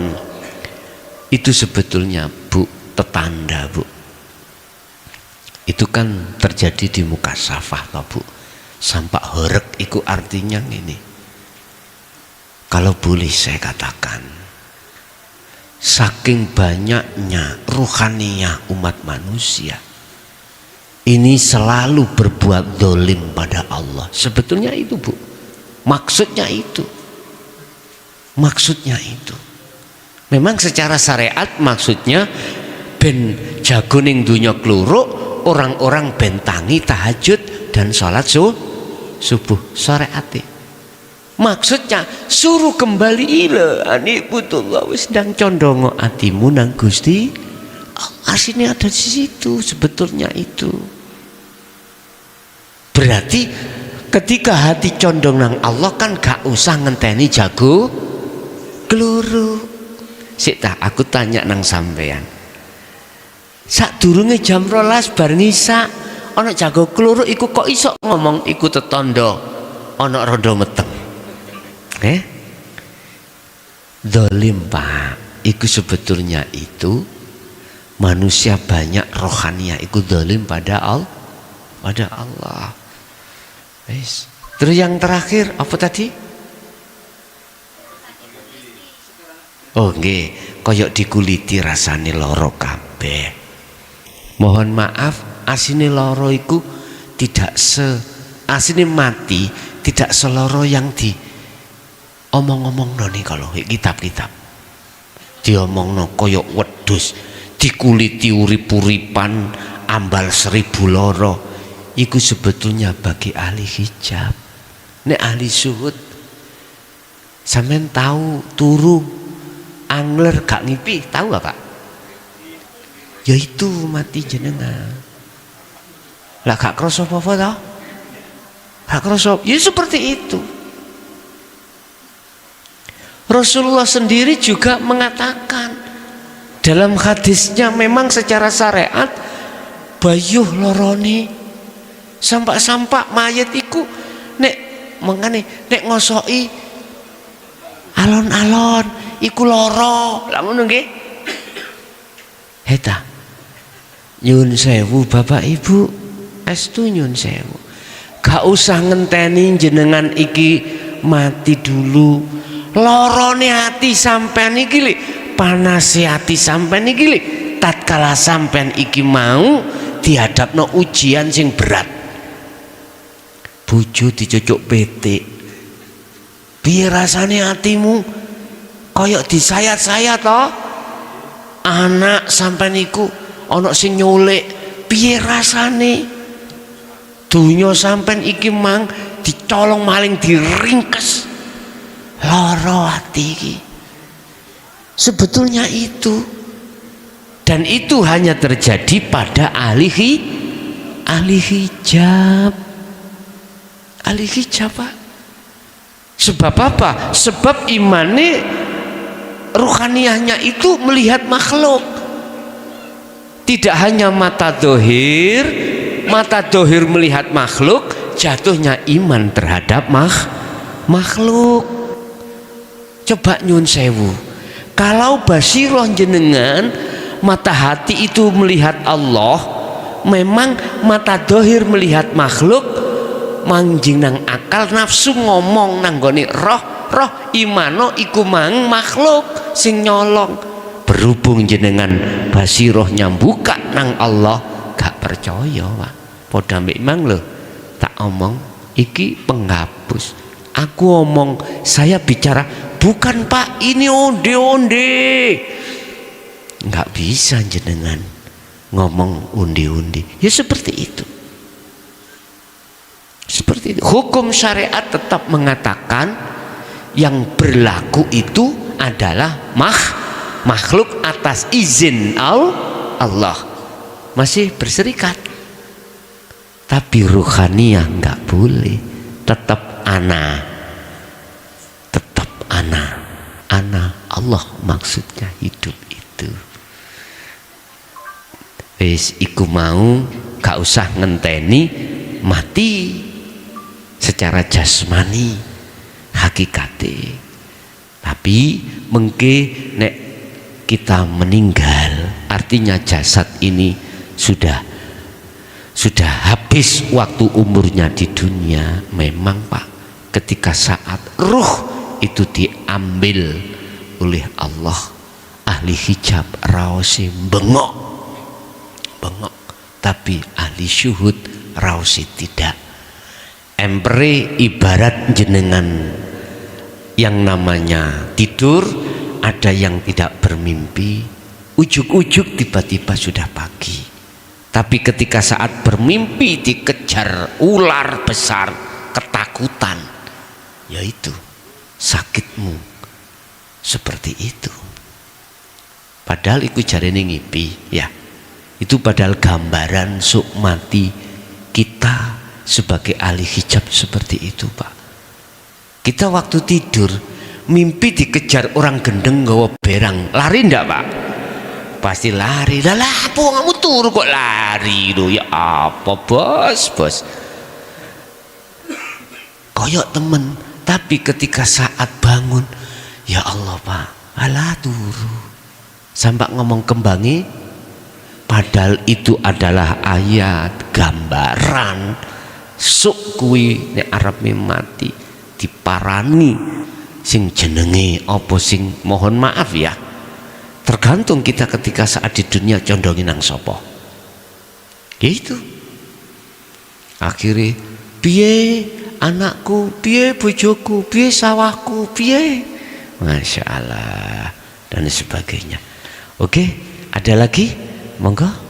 Itu sebetulnya Bu tetanda Bu. Itu kan terjadi di muka safah toh Bu. Sampak horek itu artinya ini. Kalau boleh saya katakan, saking banyaknya ruhaniyah umat manusia ini selalu berbuat dolim pada Allah. Sebetulnya itu Bu. Maksudnya itu. Memang secara syariat maksudnya ben jago ning dunya kluruk, orang-orang bentangi tahajud dan sholat subuh syariat. Maksudnya suruh kembali ila anibutullah wis ndang condongo atimu nang Gusti. Aslinya ada di situ sebetulnya itu. Berarti ketika hati condong nang Allah kan gak usah ngenteni jago kluru. Sik tak aku tanya nang sampean. Sadurunge jam 12 bar ngisa ana jago kluru iku kok iso ngomong iku tetandha ana rondo meteng. Zalim Pak. Iku sebetulnya itu manusia banyak rohaniah iku zalim pada Allah. Wis. Terus yang terakhir apa tadi? Oh nggih, koyok dikuliti rasane loro kabeh. Mohon maaf, asine loro iku tidak asine mati tidak seloro yang di omong-omong noni kalau kitab-kitab. Diomongno koyok wedhus, dikuliti urip-uripan ambal 1000 loro. Iku sebetulnya bagi ahli hijab. Nek ahli suhud sampean tahu turu angler gak ngipi, tahu gak Pak? Yaitu mati jenengan. Lah gak kroso apa-apa toh? Gak kroso. Ya seperti itu. Rasulullah sendiri juga mengatakan dalam hadisnya memang secara syariat bayuh lorone sampak-sampak mayat iku nek mengane nek ngosoki alon-alon iku loro. Lah ngono nggih. Heta. Nyun sewu Bapak Ibu, estu nyun sewu. Gak usah ngenteni jenengan iki mati dulu. Lorone hati sampean iki lho, panase hati sampean iki lho, tatkala sampean iki mau dihadapno ujian sing berat. Bojo dicocok petik. Piye rasane hatimu? Kayak disayat-sayat toh? Anak sampean iku ana sing nyulik, piye rasane? Dunya sampean iki mang dicolong maling diringkes. Loro hati iki. Sebetulnya itu. Dan itu hanya terjadi pada ahli hijab. Ahli hijab Pak. Sebab apa? Sebab imane ruhaniyahnya itu melihat makhluk. Tidak hanya mata dohir melihat makhluk, jatuhnya iman terhadap makhluk. Coba nyun sewu, kalau basiroh jenengan mata hati itu melihat Allah, memang mata dohir melihat makhluk, manjing nang akal nafsu ngomong nang gone roh imano iku mang makhluk sing nyolong. Berhubung jenengan basiroh nyambuka nang Allah, gak percaya Pak. Padha mbek imang lho, tak omong iki penghapus. Aku omong, saya bicara bukan Pak, ini onde-onde. Nggak bisa jenengan ngomong undi-undi. Ya seperti itu. Seperti itu. Hukum syariat tetap mengatakan yang berlaku itu adalah makhluk atas izin Allah. Masih berserikat. Tapi ruhaniyah nggak boleh. Tetap ana Allah maksudnya hidup itu. Wis iku mau gak usah ngenteni mati secara jasmani hakikate. Tapi mengke nek kita meninggal, artinya jasad ini sudah habis waktu umurnya di dunia. Memang Pak, ketika saat ruh itu diambil oleh Allah, ahli hijab raosi bengok, tapi ahli syuhud raosi tidak. Empere ibarat jenengan yang namanya tidur, ada yang tidak bermimpi, ujuk-ujuk tiba-tiba sudah pagi. Tapi ketika saat bermimpi dikejar ular besar, ketakutan, yaitu sakitmu seperti itu. Padahal itu jarene ngipi ya. Itu padahal gambaran sok mati kita sebagai ahli hijab seperti itu Pak. Kita waktu tidur mimpi dikejar orang gendeng gawa berang, lari ndak Pak? Pasti lari. Lah apa kamu turu kok lari lho? Ya apa bos? Koyok temen. Tapi ketika saat bangun, ya Allah Pak, alah turu. Sampai ngomong kembangi, padahal itu adalah ayat, gambaran. Sok kuwi nek arep mati diparani sing jenenge apa sing mohon maaf ya. Tergantung kita ketika saat di dunia condongin nang sapa. Gitu. Akhirnya piye anakku, piye bojoku, piye sawahku, piye, Masya Allah dan sebagainya. Oke, ada lagi? Monggo.